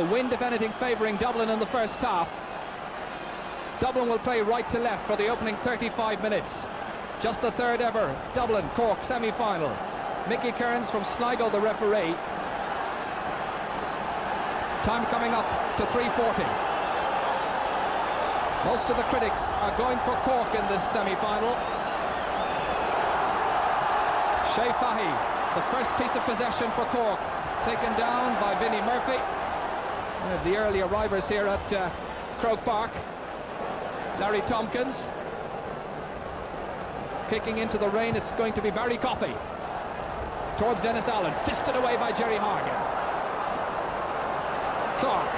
The wind, if anything, favouring Dublin in the first half. Dublin will play right to left for the opening 35 minutes. Just the third ever Dublin-Cork semi-final. Mickey Kearns from Sligo, the referee. Time coming up to 3:40. Most of the critics are going for Cork in this semi-final. Shea Fahy, the first piece of possession for Cork, taken down by Vinnie Murphy. One of the early arrivals here at Croke Park. Larry Tompkins. Kicking into the rain, it's going to be Barry Coffey. Towards Dennis Allen, fisted away by Jerry Hargan. Clark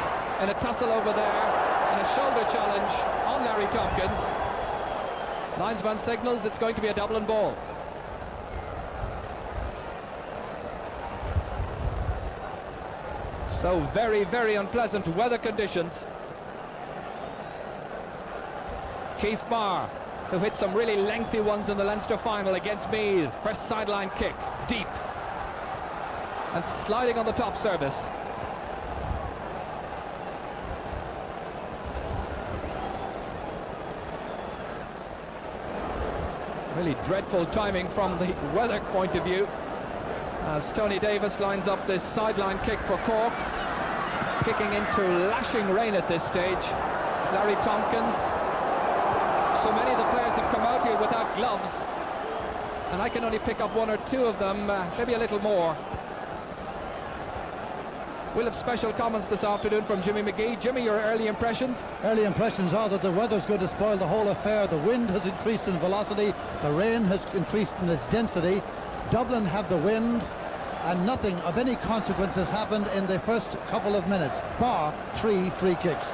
in a tussle over there, and a shoulder challenge on Larry Tompkins. Linesman signals it's going to be a Dublin ball. So very, very unpleasant weather conditions. Keith Barr, who hit some really lengthy ones in the Leinster final against Meath. First sideline kick, deep. And sliding on the top service. Really dreadful timing from the weather point of view, as Tony Davis lines up this sideline kick for Cork. Kicking into lashing rain at this stage. Larry Tompkins. So many of the players have come out here without gloves, and I can only pick up one or two of them, maybe a little more. We'll have special comments this afternoon from Jimmy McGee. Jimmy, your early impressions? Early impressions are that the weather's going to spoil the whole affair. The wind has increased in velocity, the rain has increased in its density. Dublin have the wind, and nothing of any consequence has happened in the first couple of minutes, bar 3 free kicks.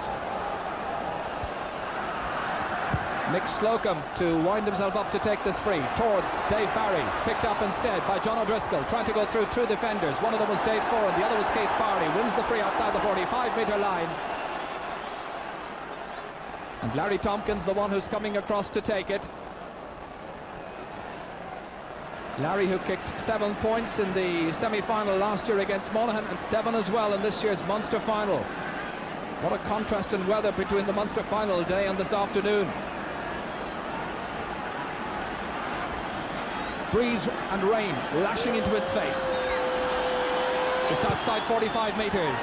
Mick Slocum to wind himself up to take this free towards Dave Barry, picked up instead by John O'Driscoll, trying to go through two defenders. One of them was Dave Foran, the other was Keith Barry. Wins the free outside the 45-metre line. And Larry Tompkins, the one who's coming across to take it. Larry, who kicked 7 points in the semi-final last year against Monaghan, and 7 as well in this year's Munster final. What a contrast in weather between the Munster final day and this afternoon. Breeze and rain lashing into his face. Just outside 45 metres.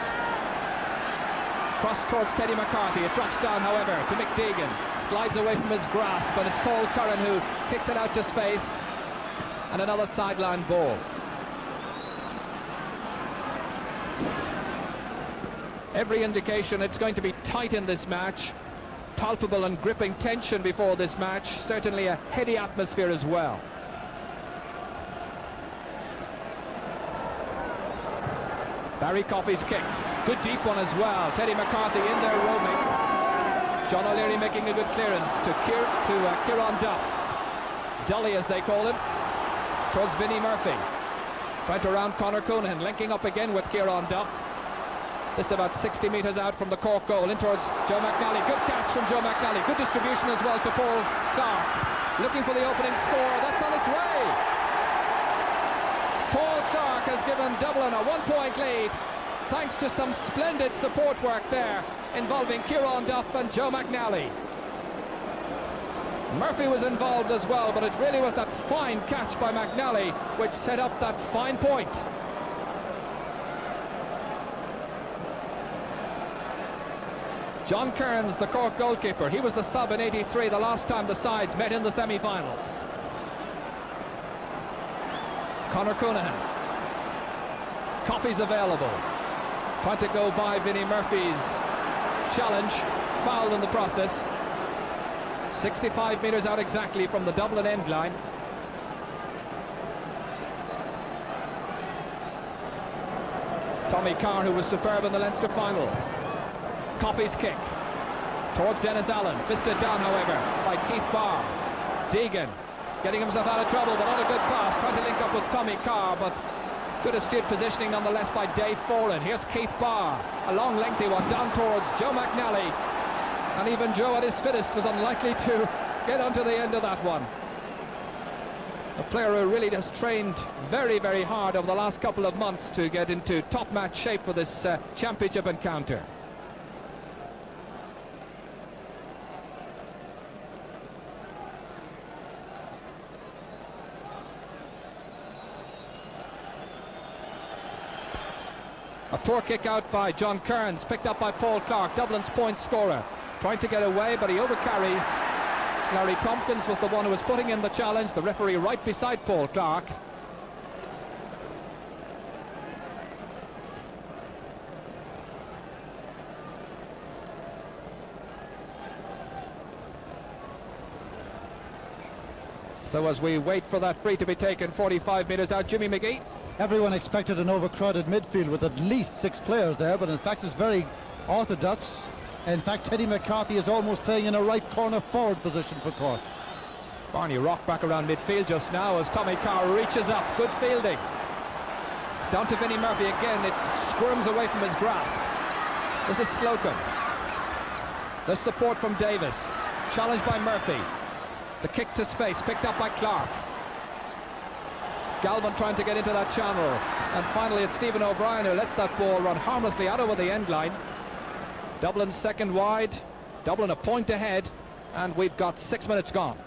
Cross towards Teddy McCarthy. It drops down, however, to Mick Deegan. Slides away from his grasp, and it's Paul Curran who kicks it out to space. And another sideline ball. Every indication it's going to be tight in this match. Palpable and gripping tension before this match. Certainly a heady atmosphere as well. Barry Coffey's kick. Good deep one as well. Teddy McCarthy in there roaming. John O'Leary making a good clearance to Kieran Duff. Dully, as they call him. Towards Vinnie Murphy. Trying to round Conor Coonahan, linking up again with Kieran Duff. This about 60 metres out from the Cork goal, in towards Joe McNally. Good catch from Joe McNally. Good distribution as well to Paul Clark. Looking for the opening score. That's on its way. Paul Clark has given Dublin a 1-point lead, thanks to some splendid support work there involving Kieran Duff and Joe McNally. Murphy was involved as well, but it really was that fine catch by McNally which set up that fine point. John Kearns, the Cork goalkeeper, he was the sub in '83, the last time the sides met in the semi-finals. Conor Coonahan. Coffey's available. Trying to go by Vinnie Murphy's challenge, fouled in the process. 65 metres out exactly from the Dublin end line. Tommy Carr, who was superb in the Leinster final. Coffey's kick towards Dennis Allen, fisted down however by Keith Barr. Deegan getting himself out of trouble, but not a good pass, trying to link up with Tommy Carr, but good astute positioning nonetheless by Dave Foran. Here's Keith Barr, a long lengthy one down towards Joe McNally, and even Joe at his fittest was unlikely to get onto the end of that one. A player who really has trained very, very hard over the last couple of months to get into top match shape for this championship encounter. A poor kick out by John Kearns, picked up by Paul Clark, Dublin's point scorer. Trying to get away, but he overcarries. Larry Tompkins was the one who was putting in the challenge, the referee right beside Paul Clark. So as we wait for that free to be taken 45 metres out, Jimmy McGee. Everyone expected an overcrowded midfield with at least 6 players there, but in fact it's very orthodox. In fact, Teddy McCarthy is almost playing in a right corner forward position for Cork. Barney Rock back around midfield just now as Tommy Carr reaches up. Good fielding. Down to Vinnie Murphy again. It squirms away from his grasp. This is Slocum. The support from Davis. Challenged by Murphy. The kick to space, picked up by Clark. Galvin trying to get into that channel. And finally it's Stephen O'Brien who lets that ball run harmlessly out over the end line. Dublin second wide. Dublin a point ahead. And we've got 6 minutes gone.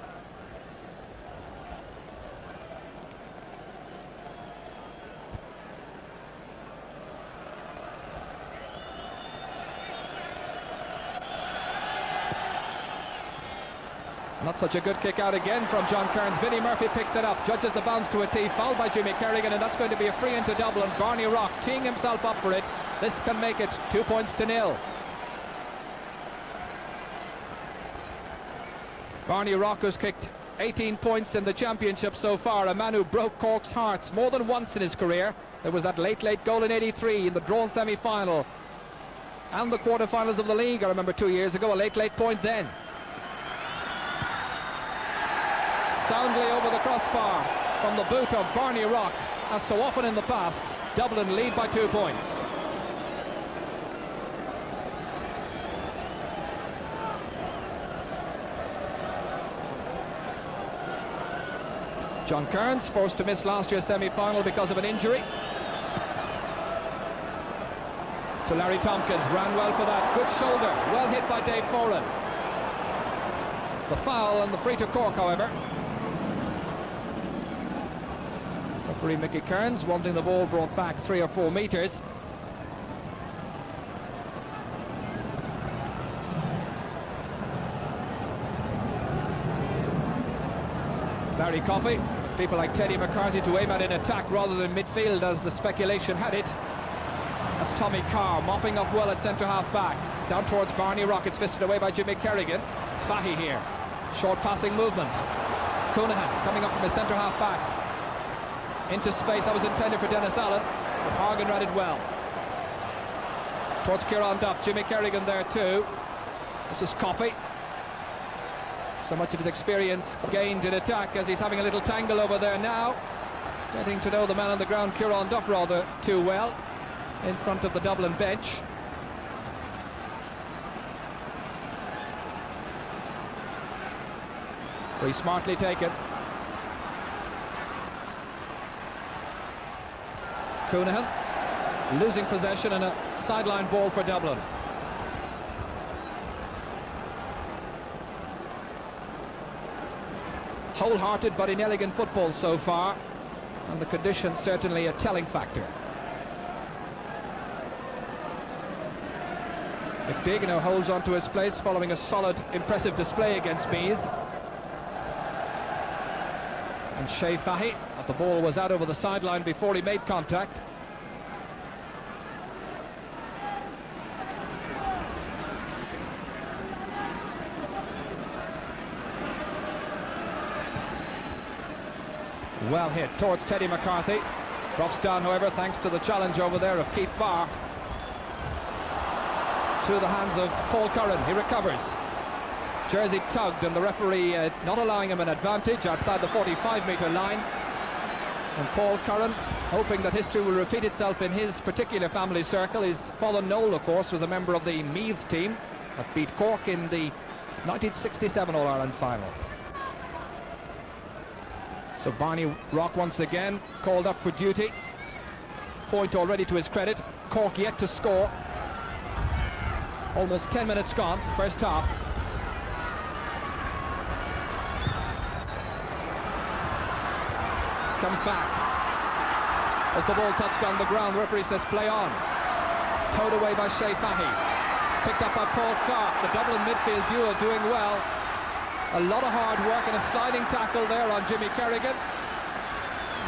Not such a good kick out again from John Kearns. Vinnie Murphy picks it up, judges the bounce to a tee, fouled by Jimmy Kerrigan, and that's going to be a free into Dublin. Barney Rock teeing himself up for it. This can make it 2-0. Barney Rock has kicked 18 points in the championship so far, a man who broke Cork's hearts more than once in his career. There was that late goal in '83 in the drawn semi-final and the quarter-finals of the league, I remember 2 years ago, a late point then. Soundly over the crossbar from the boot of Barney Rock. As so often in the past, Dublin lead by 2 points. John Kearns forced to miss last year's semi-final because of an injury. To Larry Tompkins, ran well for that. Good shoulder, well hit by Dave Foran. The foul and the free to Cork, however. Referee Mickey Kearns wanting the ball brought back 3 or 4 metres. Larry Coffey, people like Teddy McCarthy to aim at in attack rather than midfield as the speculation had it. That's Tommy Carr mopping up well at centre-half back. Down towards Barney Rock, it's fisted away by Jimmy Kerrigan. Fahy here, short passing movement. Coonahan coming up from his centre-half back. Into space, that was intended for Dennis Allen, but Hargan read it well. Towards Kieran Duff, Jimmy Kerrigan there too. This is Coffey. So much of his experience gained in attack as he's having a little tangle over there now. Getting to know the man on the ground, Kieran Duff, rather too well in front of the Dublin bench. Very smartly taken. Coonahan losing possession and a sideline ball for Dublin. Wholehearted but inelegant football so far, and the conditions certainly a telling factor. McDagan holds on to his place following a solid, impressive display against Meath. And Shea Fahy, but the ball was out over the sideline before he made contact. Well hit towards Teddy McCarthy. Drops down, however, thanks to the challenge over there of Keith Barr. To the hands of Paul Curran. He recovers. Jersey tugged, and the referee not allowing him an advantage outside the 45-metre line. And Paul Curran, hoping that history will repeat itself in his particular family circle. His father Noel, of course, was a member of the Meath team that beat Cork in the 1967 All-Ireland final. So Barney Rock once again called up for duty. Point already to his credit. Cork yet to score. Almost 10 minutes gone, first half. Comes back. As the ball touched on the ground, referee says play on. Towed away by Shea Fahy. Picked up by Paul Clark. The Dublin midfield duo doing well. A lot of hard work and a sliding tackle there on Jimmy Kerrigan.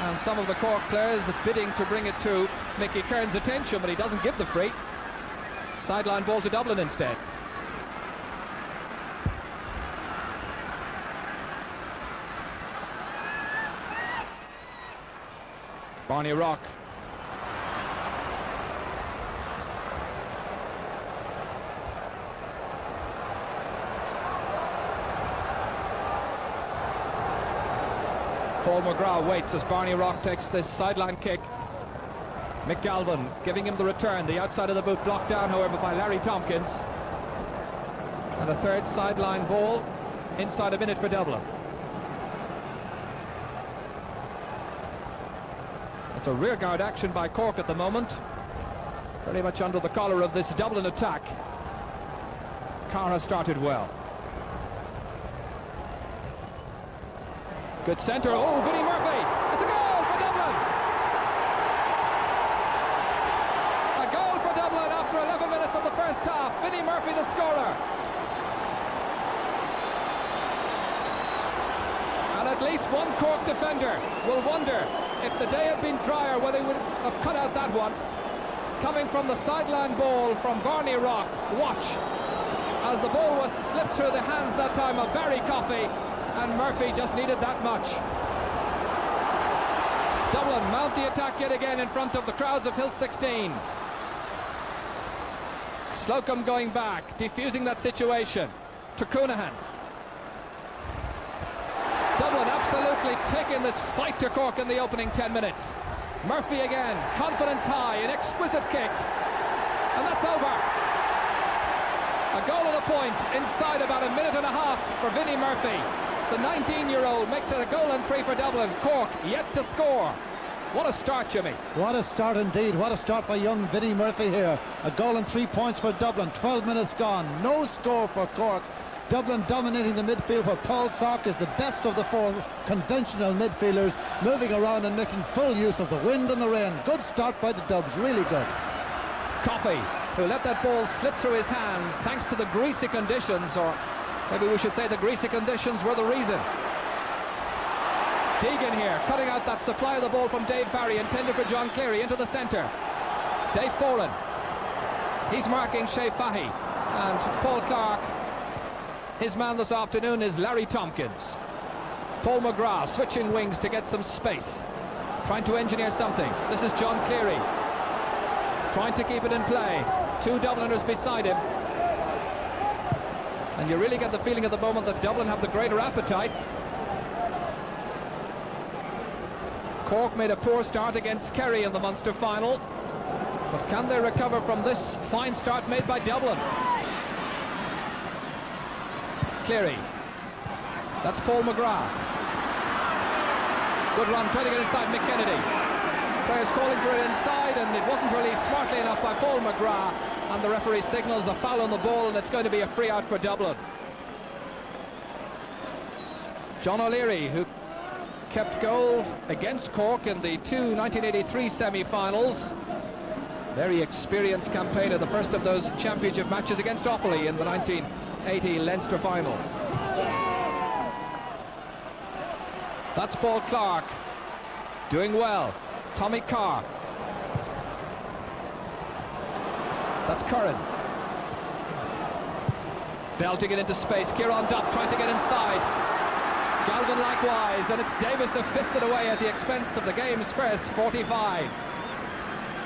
And some of the Cork players bidding to bring it to Mickey Kearns' attention, but he doesn't give the free. Sideline ball to Dublin instead. Barney Rock. Paul McGrath waits as Barney Rock takes this sideline kick. McGalvin giving him the return. The outside of the boot blocked down, however, by Larry Tompkins. And a third sideline ball inside a minute for Dublin. It's a rearguard action by Cork at the moment. Very much under the collar of this Dublin attack. Carr has started well. Good centre. Oh, Vinnie Murphy! It's a goal for Dublin! A goal for Dublin after 11 minutes of the first half. Vinnie Murphy the scorer. And at least one Cork defender will wonder if the day had been drier whether he would have cut out that one. Coming from the sideline ball from Barney Rock. Watch as the ball was slipped through the hands that time of Barry Coffey. And Murphy just needed that much. Dublin mount the attack yet again in front of the crowds of Hill 16. Slocum going back, defusing that situation to Coonahan. Dublin absolutely taking this fight to Cork in the opening 10 minutes. Murphy again, confidence high, an exquisite kick. And that's over. A goal and a point inside about a minute and a half for Vinnie Murphy. The 19-year-old makes it a goal and three for Dublin. Cork yet to score. What a start, Jimmy. What a start indeed. What a start by young Vinnie Murphy here. A goal and 3 points for Dublin. 12 minutes gone. No score for Cork. Dublin dominating the midfield, where Paul Clark is the best of the four conventional midfielders, moving around and making full use of the wind and the rain. Good start by the Dubs. Really good. Coffey, who let that ball slip through his hands thanks to the greasy conditions, or maybe we should say the greasy conditions were the reason. Deegan here, cutting out that supply of the ball from Dave Barry, intended for John Cleary, into the centre. Dave Foran. He's marking Shea Fahy. And Paul Clark, his man this afternoon is Larry Tompkins. Paul McGrath switching wings to get some space. Trying to engineer something. This is John Cleary. Trying to keep it in play. Two Dubliners beside him. And you really get the feeling at the moment that Dublin have the greater appetite. Cork made a poor start against Kerry in the Munster final. But can they recover from this fine start made by Dublin? Cleary. That's Paul McGrath. Good run, trying to get inside Mick Kennedy. Players calling for it inside, and it wasn't released smartly enough by Paul McGrath. And the referee signals a foul on the ball, and it's going to be a free out for Dublin. John O'Leary, who kept goal against Cork in the two 1983 semi-finals. Very experienced campaigner, the first of those championship matches against Offaly in the 1980 Leinster final. That's Paul Clark doing well. Tommy Carr. That's Curran. Belting it into space. Kieran Duff trying to get inside. Galvin likewise, and it's Davis who fists it away at the expense of the game's first 45.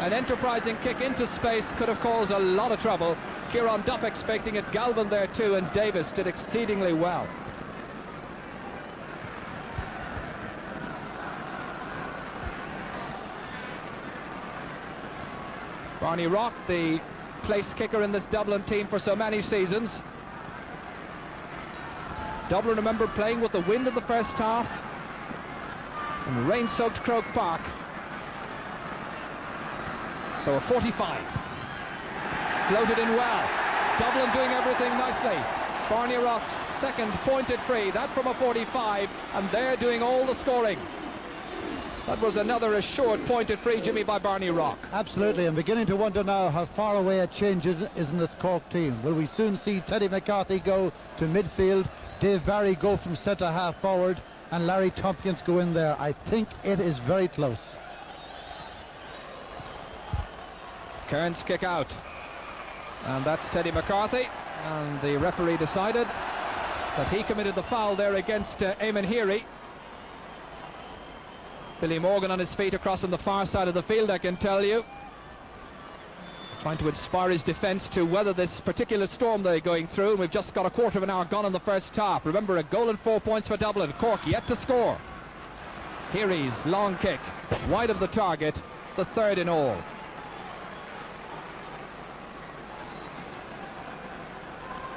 An enterprising kick into space could have caused a lot of trouble. Kieran Duff expecting it, Galvin there too, and Davis did exceedingly well. Barney Rock, the place kicker in this Dublin team for so many seasons. Dublin, remember, playing with the wind in the first half. in rain-soaked Croke Park. So a 45. Floated in well. Dublin doing everything nicely. Barney Rock's second pointed free, that from a 45, and they're doing all the scoring. That was another assured pointed free, Jimmy, by Barney Rock. Absolutely. I'm beginning to wonder now how far away a change is in this Cork team. Will we soon see Teddy McCarthy go to midfield, Dave Barry go from centre half forward, and Larry Tompkins go in there? I think it is very close. Kearns kick out, and that's Teddy McCarthy, and the referee decided that he committed the foul there against Eamon Heary. Billy Morgan on his feet across on the far side of the field, I can tell you, trying to inspire his defence to weather this particular storm they're going through. And we've just got a quarter of an hour gone in the first half. Remember, a goal and 4 points for Dublin. Cork yet to score. Heary's long kick wide of the target, the third in all.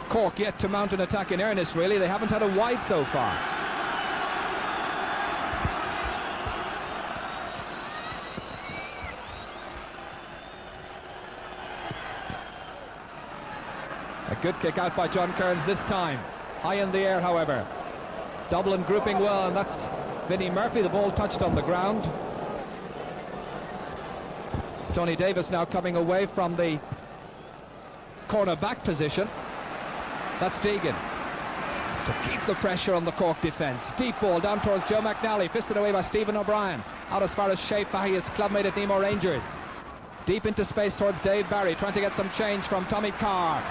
Cork yet to mount an attack in earnest, really. They haven't had a wide so far. A good kick out by John Kearns this time. High in the air, however. Dublin grouping well, and that's Vinnie Murphy. The ball touched on the ground. Tony Davis now coming away from the corner-back position. That's Deegan to keep the pressure on the Cork defence. Deep ball down towards Joe McNally, fisted away by Stephen O'Brien. Out as far as Shea Fahy, his clubmate at Nemo Rangers. Deep into space towards Dave Barry, trying to get some change from Tommy Carr.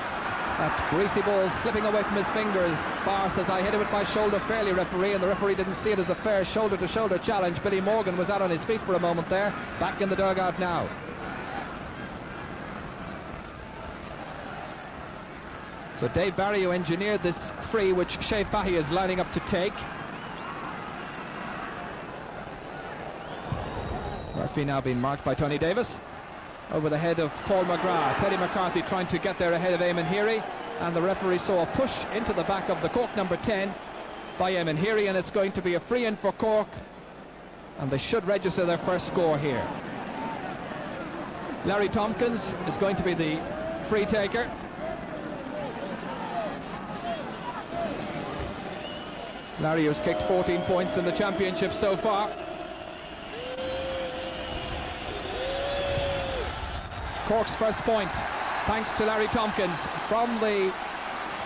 That greasy ball slipping away from his fingers. Barr says, I hit it with my shoulder fairly, referee, and the referee didn't see it as a fair shoulder-to-shoulder challenge. Billy Morgan was out on his feet for a moment there. Back in the dugout now. So Dave Barry, who engineered this free, which Shea Fahy is lining up to take. Murphy now being marked by Tony Davis. Over the head of Paul McGrath. Teddy McCarthy trying to get there ahead of Eamon Heary, and the referee saw a push into the back of the Cork number 10 by Eamon Heary, and it's going to be a free in for Cork, and they should register their first score here. Larry Tompkins is going to be the free taker. Larry has kicked 14 points in the championship so far. Cork's first point, thanks to Larry Tompkins from the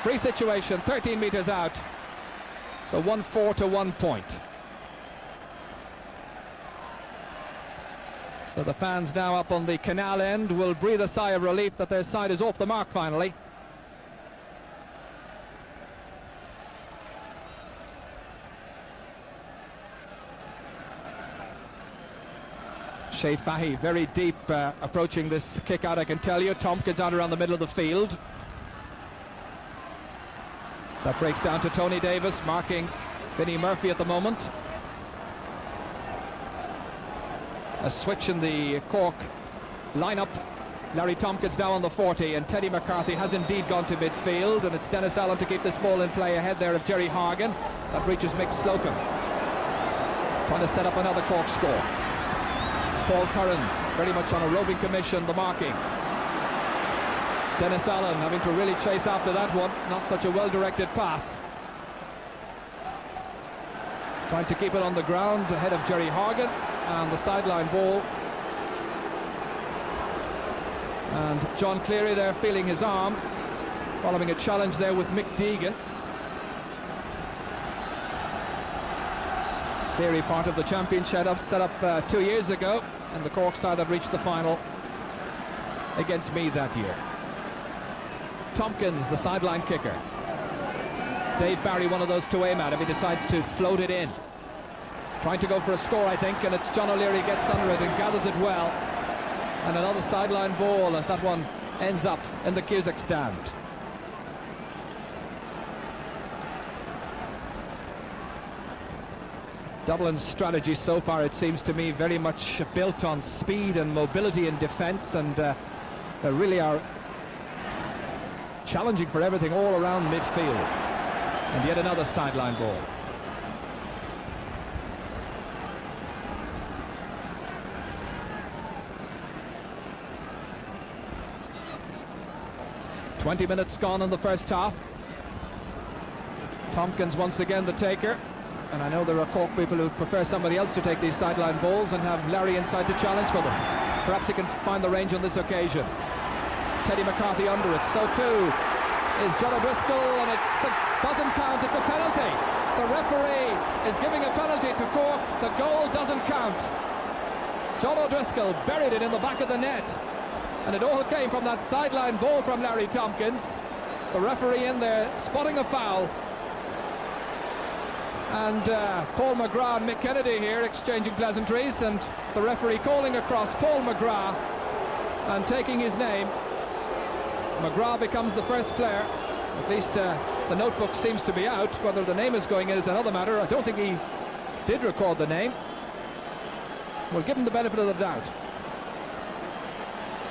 free situation, 13 metres out. So 1-4 to 1 point. So the fans now up on the canal end will breathe a sigh of relief that their side is off the mark finally. Shea Fahy very deep approaching this kick out, I can tell you. Tompkins out around the middle of the field. That breaks down to Tony Davis marking Vinnie Murphy at the moment. A switch in the Cork lineup. Larry Tompkins now on the 40, and Teddy McCarthy has indeed gone to midfield, and it's Dennis Allen to keep this ball in play ahead there of Jerry Hargan. That reaches Mick Slocum, trying to set up another Cork score. Paul Curran very much on a roving commission, the marking. Dennis Allen having to really chase after that one, not such a well-directed pass. Trying to keep it on the ground ahead of Jerry Hargan, and the sideline ball. And John Cleary there feeling his arm, following a challenge there with Mick Deegan. Cleary part of the championship set up 2 years ago, and the Cork side that reached the final against Meath that year. Tompkins, the sideline kicker. Dave Barry, one of those to aim at if he decides to float it in. Trying to go for a score, I think, and it's John O'Leary gets under it and gathers it well. And another sideline ball as that one ends up in the Cusack stand. Dublin's strategy so far, it seems to me, very much built on speed and mobility in defence, and they really are challenging for everything all around midfield. And yet another sideline ball. 20 minutes gone in the first half. Tompkins once again the taker, and I know there are Cork people who prefer somebody else to take these sideline balls and have Larry inside to challenge for them. Perhaps he can find the range on this occasion. Teddy McCarthy under it, so too is John O'Driscoll, and it doesn't count. It's a penalty. The referee is giving a penalty to Cork. The goal doesn't count. John O'Driscoll buried it in the back of the net, and it all came from that sideline ball from Larry Tompkins. The referee in there spotting a foul, and Paul McGrath and Mick Kennedy here exchanging pleasantries, and the referee calling across Paul McGrath and taking his name. McGrath becomes the first player. At least the notebook seems to be out. Whether the name is going in is another matter. I don't think he did record the name. We'll give him the benefit of the doubt.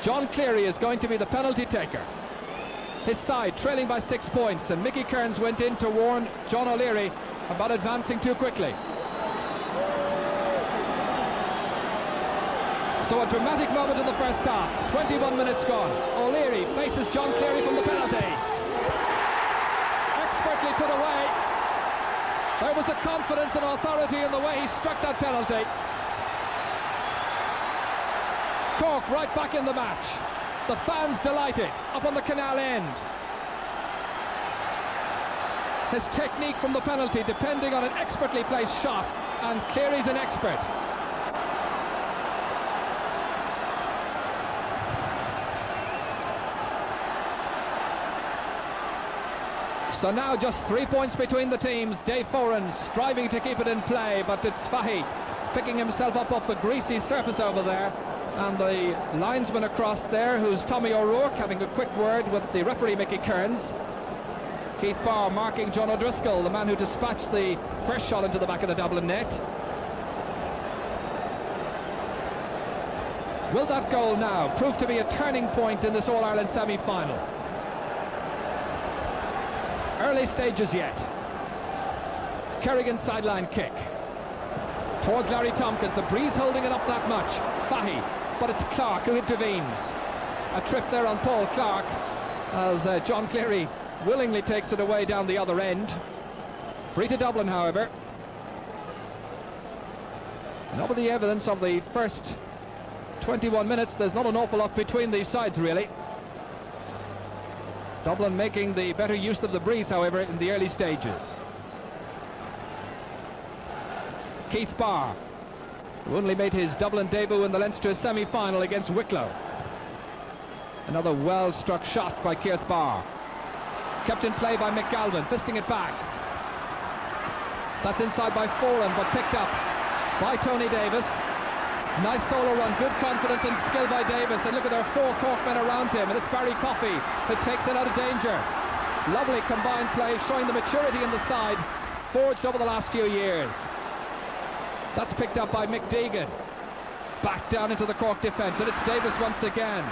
John Cleary is going to be the penalty taker. His side trailing by 6 points, and Mickey Kearns went in to warn John O'Leary about advancing too quickly. So a dramatic moment in the first half. 21 minutes gone. O'Leary faces John Cleary from the penalty. Expertly put away. There was a confidence and authority in the way he struck that penalty. Cork right back in the match. The fans delighted up on the canal end. His technique from the penalty depending on an expertly placed shot, and Cleary's an expert. So now just 3 points between the teams. Dave Foran striving to keep it in play, but it's Fahy picking himself up off the greasy surface over there, and the linesman across there, who's Tommy O'Rourke, having a quick word with the referee Mickey Kearns. Keith Farr marking John O'Driscoll, the man who dispatched the first shot into the back of the Dublin net. Will that goal now prove to be a turning point in this All-Ireland semi-final? Early stages yet. Kerrigan's sideline kick towards Larry Tompkins. The breeze holding it up that much. Fahy, but it's Clark who intervenes. A trip there on Paul Clark as John Cleary willingly takes it away down the other end. Free to Dublin, however. And over the evidence of the first 21 minutes, there's not an awful lot between these sides, really. Dublin making the better use of the breeze, however, in the early stages. Keith Barr, who only made his Dublin debut in the Leinster semi-final against Wicklow. Another well-struck shot by Keith Barr. Kept in play by Mick Galvin, fisting it back. That's inside by Foran, but picked up by Tony Davis. Nice solo run, good confidence and skill by Davis, and look at there are 4 Cork men around him, and it's Barry Coffey who takes it out of danger. Lovely combined play, showing the maturity in the side, forged over the last few years. That's picked up by Mick Deegan. Back down into the Cork defence, and it's Davis once again.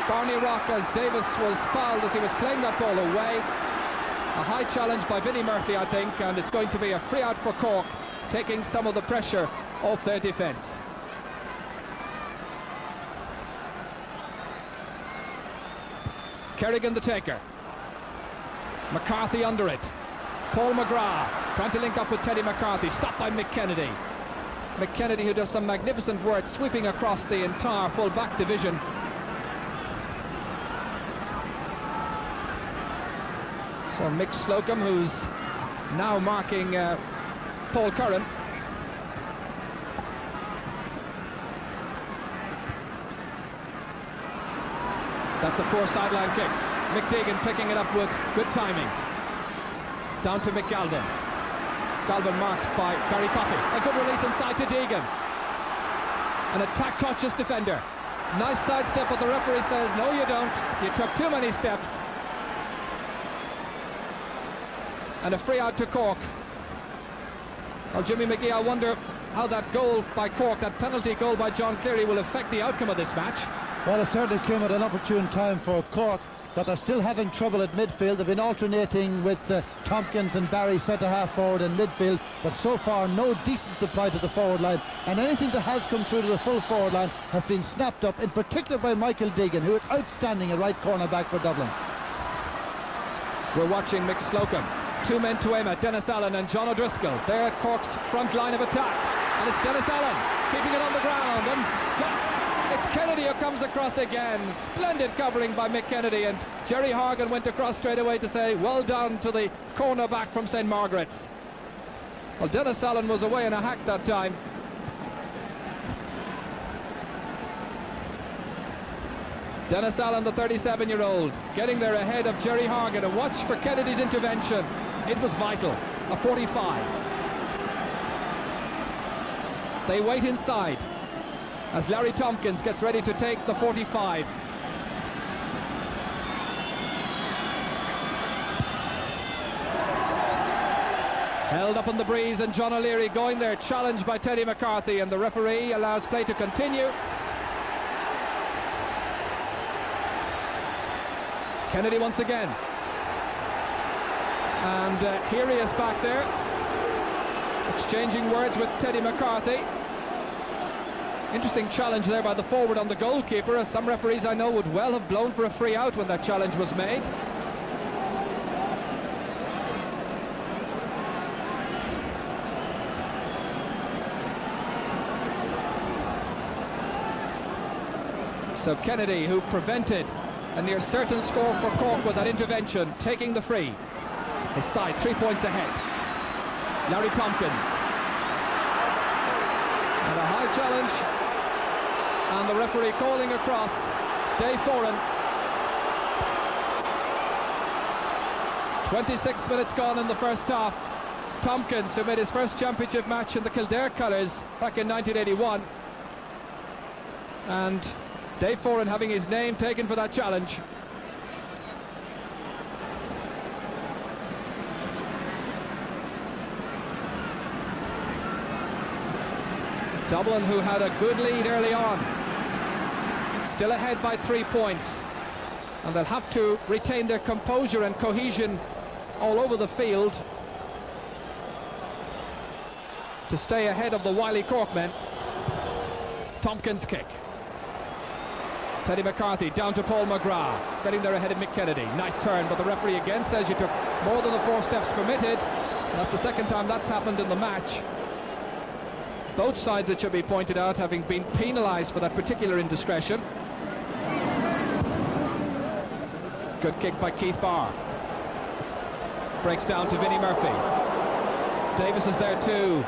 Barney Rock, as Davis was fouled as he was playing that ball away. A high challenge by Vinnie Murphy, I think, and it's going to be a free out for Cork, taking some of the pressure off their defence. Kerrigan the taker. McCarthy under it. Paul McGrath trying to link up with Teddy McCarthy, stopped by Mick Kennedy. Mick Kennedy, who does some magnificent work sweeping across the entire full back division. So Mick Slocum, who's now marking Paul Curran. That's a poor sideline kick. Mick Deegan picking it up with good timing. Down to Mick Galvin. Galvin marked by Barry Coffey. A good release inside to Deegan. An attack-conscious defender. Nice sidestep, but the referee says, no you don't. You took too many steps. And a free out to Cork. Well, Jimmy McGee, I wonder how that goal by Cork, that penalty goal by John Cleary, will affect the outcome of this match. Well, it certainly came at an opportune time for Cork, but they're still having trouble at midfield. They've been alternating with Tompkins and Barry centre-half forward and midfield, but so far no decent supply to the forward line, and anything that has come through to the full forward line has been snapped up, in particular by Michael Deegan, who is outstanding at right corner back for Dublin. We're watching Mick Slocum. Two men to aim at, Dennis Allen and John O'Driscoll. They're Cork's front line of attack. And it's Dennis Allen keeping it on the ground. And it's Kennedy who comes across again. Splendid covering by Mick Kennedy. And Jerry Horgan went across straight away to say, well done to the cornerback from St. Margaret's. Well, Dennis Allen was away in a hack that time. Dennis Allen, the 37-year-old, getting there ahead of Jerry Horgan. And watch for Kennedy's intervention. It was vital. A 45. They wait inside as Larry Tompkins gets ready to take the 45. Held up on the breeze, and John O'Leary going there, challenged by Teddy McCarthy, and the referee allows play to continue. Kennedy once again. And here he is back there, exchanging words with Teddy McCarthy. Interesting challenge there by the forward on the goalkeeper. Some referees I know would well have blown for a free out when that challenge was made. So Kennedy, who prevented a near certain score for Cork with that intervention, taking the free. His side 3 points ahead. Larry Tompkins. And a high challenge. And the referee calling across. Dave Foran. 26 minutes gone in the first half. Tompkins, who made his first championship match in the Kildare colours back in 1981. And Dave Foran having his name taken for that challenge. Dublin, who had a good lead early on, still ahead by 3 points, and they'll have to retain their composure and cohesion all over the field to stay ahead of the wily Cork men. Tompkins' kick. Teddy McCarthy down to Paul McGrath, getting there ahead of Mick Kennedy. Nice turn, but the referee again says you took more than the 4 steps permitted, and that's the second time that's happened in the match. Both sides, it should be pointed out, having been penalised for that particular indiscretion. Good kick by Keith Barr. Breaks down to Vinnie Murphy. Davis is there too.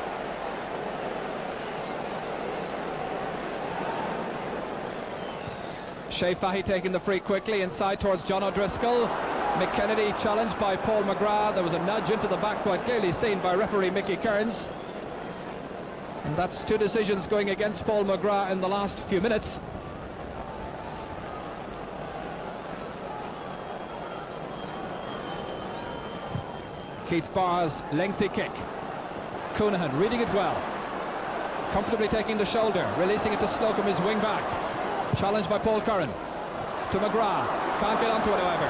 Shea Fahy taking the free quickly inside towards John O'Driscoll. Mick Kennedy challenged by Paul McGrath. There was a nudge into the back, quite clearly seen by referee Mickey Kearns. And that's 2 decisions going against Paul McGrath in the last few minutes. Keith Barr's lengthy kick. Coonahan reading it well. Comfortably taking the shoulder, releasing it to Slocum, his wing back. Challenged by Paul Curran. To McGrath. Can't get onto it, however.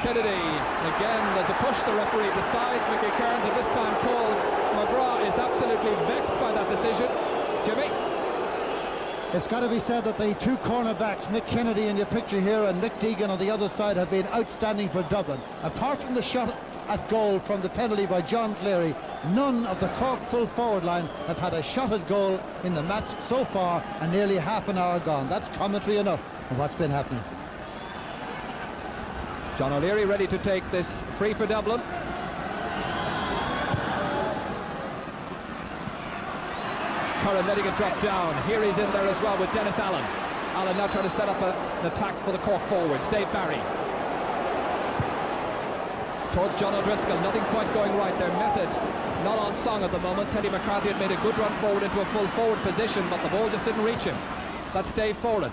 Kennedy. Again, there's a push. The referee decides. Mickey Kearns, and this time Paul McGrath is absolutely vexed by that decision. Jimmy? It's got to be said that the 2 cornerbacks, Mick Kennedy in your picture here and Mick Deegan on the other side, have been outstanding for Dublin. Apart from the shot at goal from the penalty by John Cleary, none of the Cork full forward line have had a shot at goal in the match so far, and nearly half an hour gone. That's commentary enough of what's been happening. John O'Leary ready to take this free for Dublin. Curran letting it drop down. Here he's in there as well with Dennis Allen. Allen now trying to set up an attack for the Cork forwards. Dave Barry. Towards John O'Driscoll, nothing quite going right. Their method not on song at the moment. Teddy McCarthy had made a good run forward into a full forward position, but the ball just didn't reach him. That's Dave Foran.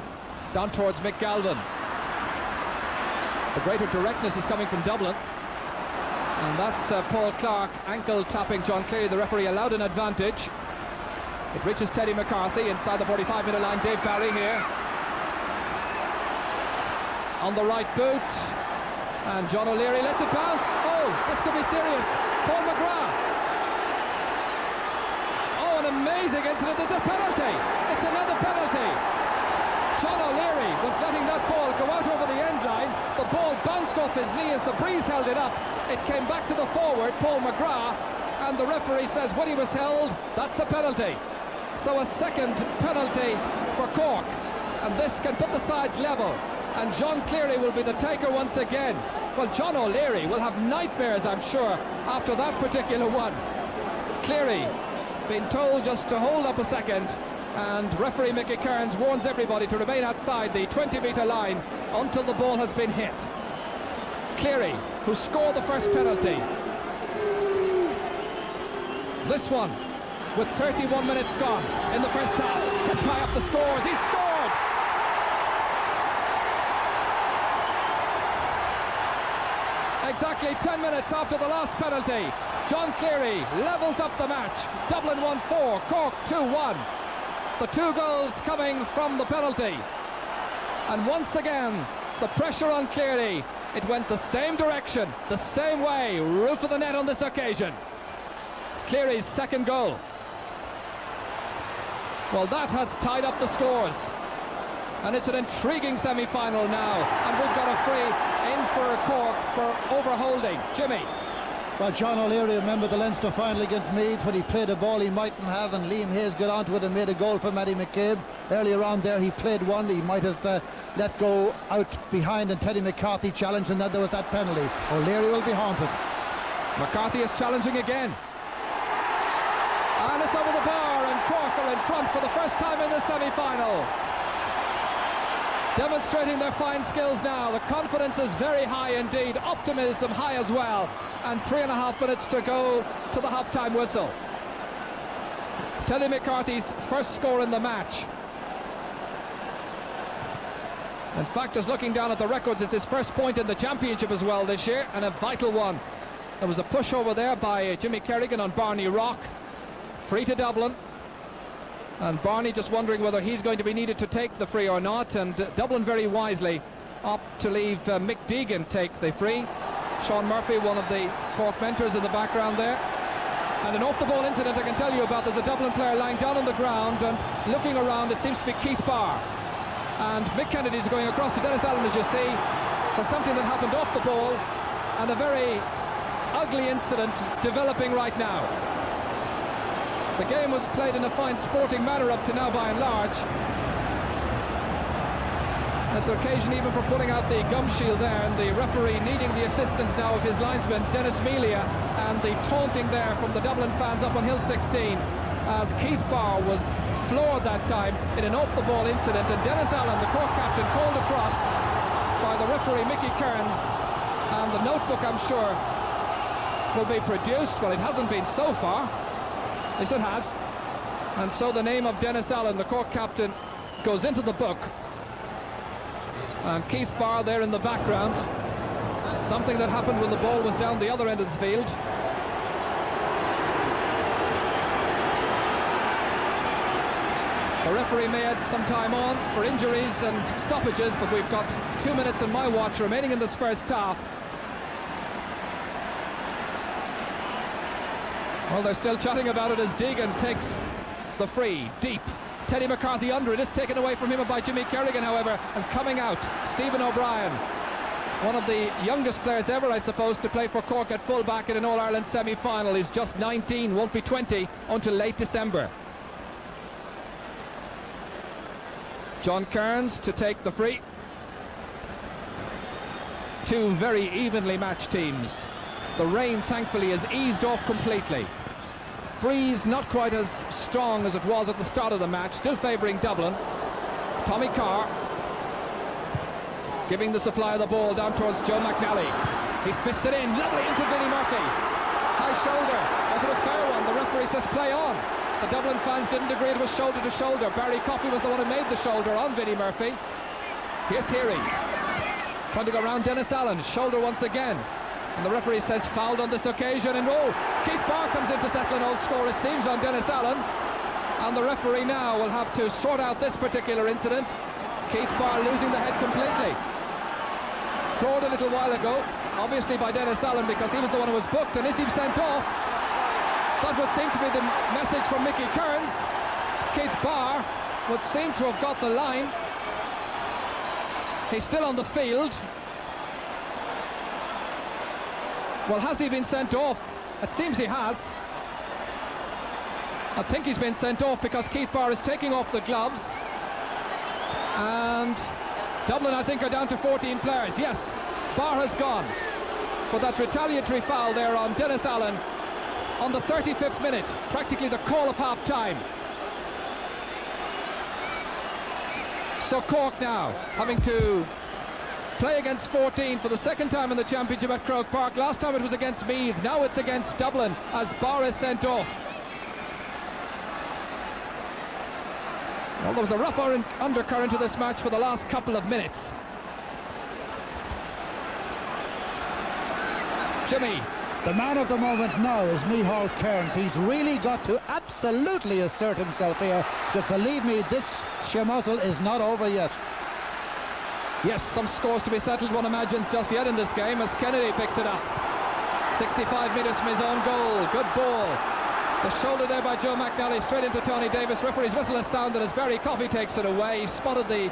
Down towards Mick Galvin. The greater directness is coming from Dublin. And that's Paul Clark ankle tapping John Cleary. The referee allowed an advantage. It reaches Teddy McCarthy inside the 45-metre line. Dave Barry here. On the right boot. And John O'Leary lets it bounce. Oh, this could be serious. Paul McGrath. Oh, an amazing incident. It's a penalty. It's another penalty. John O'Leary was letting that ball go out over the end line. The the ball bounced off his knee as the breeze held it up. It came back to the forward, Paul McGrath, and the referee says when he was held, that's a penalty. So a second penalty for Cork, and this can put the sides level, and John Cleary will be the taker once again. Well, John O'Leary will have nightmares, I'm sure, after that particular one. Cleary being told just to hold up a second, and referee Mickey Kearns warns everybody to remain outside the 20-metre line until the ball has been hit. Cleary, who scored the first penalty. This one, with 31 minutes gone in the first half, can tie up the scores. He scored! Exactly 10 minutes after the last penalty, John Cleary levels up the match. Dublin 1-4, Cork 2-1. The two goals coming from the penalty. And once again, the pressure on Cleary. It went the same direction, the same way, roof of the net on this occasion. Cleary's second goal. Well, that has tied up the scores. And it's an intriguing semi-final now. And we've got a free in for Cork for overholding. Jimmy. Well, John O'Leary, remember the Leinster final against Meath when he played a ball he mightn't have, and Liam Hayes got onto it and made a goal for Matty McCabe. Earlier on there he played one he might have let go out behind, and Teddy McCarthy challenged, and then there was that penalty. O'Leary will be haunted. McCarthy is challenging again. And it's over the bar, and Cork are in front for the first time in the semi-final. Demonstrating their fine skills now. The confidence is very high indeed. Optimism high as well. And 3.5 minutes to go to the half-time whistle. Teddy McCarthy's first score in the match. In fact, just looking down at the records, it's his first point in the championship as well this year, and a vital one. There was a push over there by Jimmy Kerrigan on Barney Rock. Free to Dublin. And Barney just wondering whether he's going to be needed to take the free or not, and Dublin very wisely opt to leave Mick Deegan take the free. Sean Murphy, one of the Cork mentors in the background there. And an off-the-ball incident I can tell you about. There's a Dublin player lying down on the ground and looking around. It seems to be Keith Barr. And Mick Kennedy's going across to Dennis Allen, as you see, for something that happened off the ball, and a very ugly incident developing right now. The game was played in a fine sporting manner up to now by and large. It's an occasion even for pulling out the gum shield there, and the referee needing the assistance now of his linesman Dennis Melia, and the taunting there from the Dublin fans up on Hill 16 as Keith Barr was floored that time in an off-the-ball incident, and Dennis Allen, the Cork captain, called across by the referee Mickey Kearns, and the notebook, I'm sure, will be produced. Well, it hasn't been so far. Yes, it has. And so the name of Dennis Allen, the Cork captain, goes into the book. And Keith Barr there in the background. Something that happened when the ball was down the other end of the field. The referee may have some time on for injuries and stoppages, but we've got 2 minutes in my watch remaining in this first half. Well, they're still chatting about it as Deegan takes the free, deep. Teddy McCarthy under it, is taken away from him by Jimmy Kerrigan, however, and coming out, Stephen O'Brien. One of the youngest players ever, I suppose, to play for Cork at full-back in an All-Ireland semi-final. He's just 19, won't be 20 until late December. John Kearns to take the free. Two very evenly matched teams. The rain, thankfully, has eased off completely. Breeze not quite as strong as it was at the start of the match, still favouring Dublin. Tommy Carr giving the supply of the ball down towards Joe McNally. He fists it in, lovely into Vinnie Murphy. High shoulder, was it a fair one? The referee says play on. The Dublin fans didn't agree it was shoulder to shoulder. Barry Coffey was the one who made the shoulder on Vinnie Murphy. Here's Heary, trying to go around Dennis Allen, shoulder once again. And the referee says fouled on this occasion, and Keith Barr comes in to settle an old score, it seems, on Dennis Allen. And the referee now will have to sort out this particular incident. Keith Barr losing the head completely. Throwed a little while ago, obviously by Dennis Allen, because he was the one who was booked, and is he sent off? That would seem to be the message from Mickey Kearns. Keith Barr would seem to have got the line. He's still on the field. Well, has he been sent off? It seems he has. I think he's been sent off because Keith Barr is taking off the gloves. And Dublin, I think, are down to 14 players. Yes, Barr has gone for that retaliatory foul there on Dennis Allen on the 35th minute, practically the call of half-time. So Cork now having to play against 14 for the second time in the championship at Croke Park. Last time it was against Meath, now it's against Dublin as Barr is sent off. Well, there was a rough undercurrent to this match for the last couple of minutes. Jimmy. The man of the moment now is Micheál Kearns. He's really got to absolutely assert himself here. So believe me, this shemozzle is not over yet. Yes, some scores to be settled, one imagines, just yet in this game as Kennedy picks it up. 65 metres from his own goal. Good ball. The shoulder there by Joe McNally straight into Tony Davis. Referee's whistle has sounded as Barry Coffey takes it away. He spotted the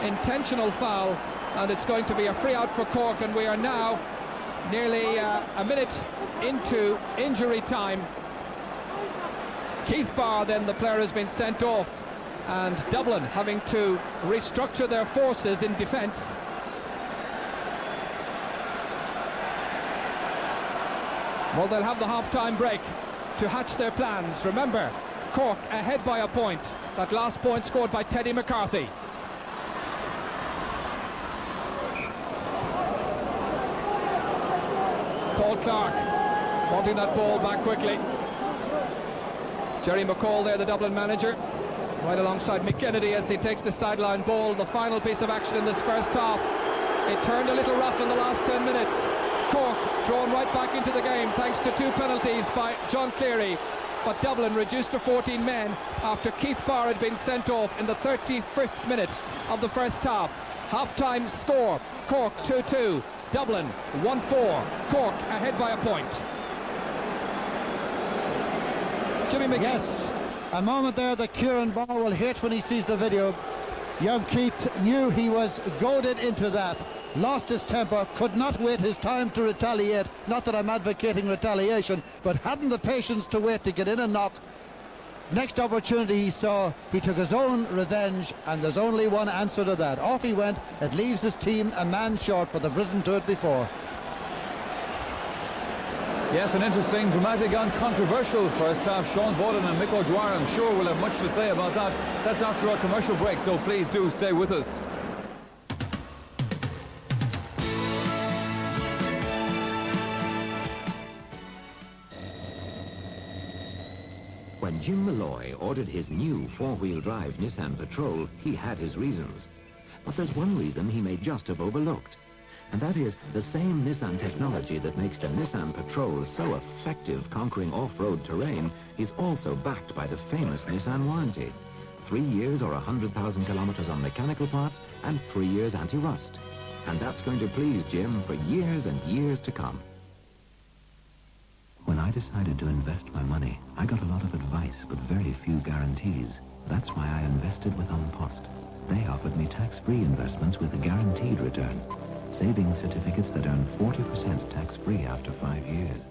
intentional foul, and it's going to be a free out for Cork, and we are now nearly a minute into injury time. Keith Barr, then, the player, has been sent off, and Dublin having to restructure their forces in defence. Well, they'll have the half-time break to hatch their plans. Remember, Cork ahead by a point. That last point scored by Teddy McCarthy. Paul Clark wanting that ball back quickly. Jerry McCall there, the Dublin manager, right alongside Mick Kennedy as he takes the sideline ball. The final piece of action in this first half. It turned a little rough in the last 10 minutes. Cork drawn right back into the game thanks to 2 penalties by John Cleary, but Dublin reduced to 14 men after Keith Barr had been sent off in the 35th minute of the first half. Half-time score, Cork 2-2, Dublin 1-4, Cork ahead by a point. Jimmy McGee. Yes, a moment there that Kieran Barr will hate when he sees the video. Young Keith knew he was goaded into that, lost his temper, could not wait his time to retaliate. Not that I'm advocating retaliation, but hadn't the patience to wait to get in and knock. Next opportunity he saw, he took his own revenge, and there's only one answer to that. Off he went. It leaves his team a man short, but they've risen to it before. Yes, an interesting, dramatic and controversial first half. Sean Boylan and Mick O'Dwyer, I'm sure, will have much to say about that. That's after our commercial break, so please do stay with us. When Jim Malloy ordered his new four-wheel drive Nissan Patrol, he had his reasons. But there's one reason he may just have overlooked. And that is the same Nissan technology that makes the Nissan Patrol so effective conquering off-road terrain is also backed by the famous Nissan warranty. 3 years or 100,000 kilometers on mechanical parts and 3 years anti-rust. And that's going to please Jim for years and years to come. When I decided to invest my money, I got a lot of advice but very few guarantees. That's why I invested with An Post. They offered me tax-free investments with a guaranteed return. Savings certificates that earn 40% tax-free after 5 years.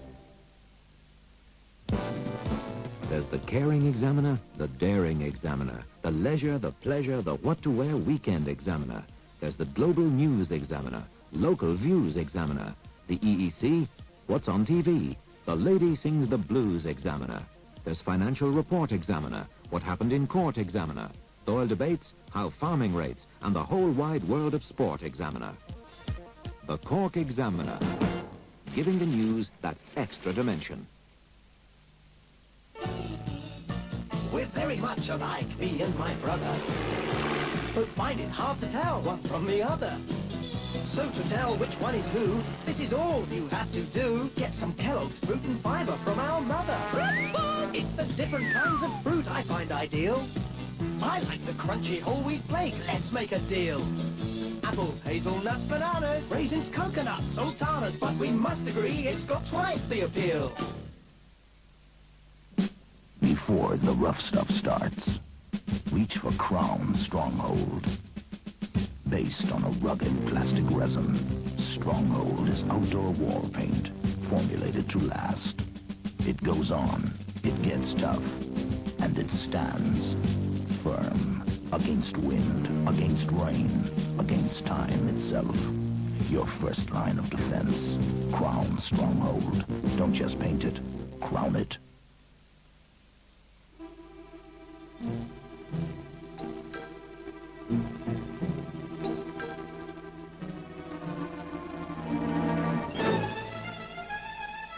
There's the caring examiner, the daring examiner, the leisure, the pleasure, the what-to-wear weekend examiner. There's the global news examiner, local views examiner, the EEC, what's on TV, the lady sings the blues examiner. There's financial report examiner, what happened in court examiner, Doyle debates, how farming rates, and the whole wide world of sport examiner. The Cork Examiner, giving the news that extra dimension. We're very much alike, me and my brother, but find it hard to tell one from the other. So to tell which one is who, this is all you have to do. Get some Kellogg's fruit and fiber from our mother. It's the different kinds of fruit I find ideal. I like the crunchy whole wheat flakes. Let's make a deal. Apples, hazelnuts, bananas, raisins, coconuts, sultanas, but we must agree it's got twice the appeal. Before the rough stuff starts, reach for Crown Stronghold. Based on a rugged plastic resin, Stronghold is outdoor wall paint formulated to last. It goes on, it gets tough, and it stands firm against wind, against rain, against time itself. Your first line of defense. Crown Stronghold. Don't just paint it, crown it.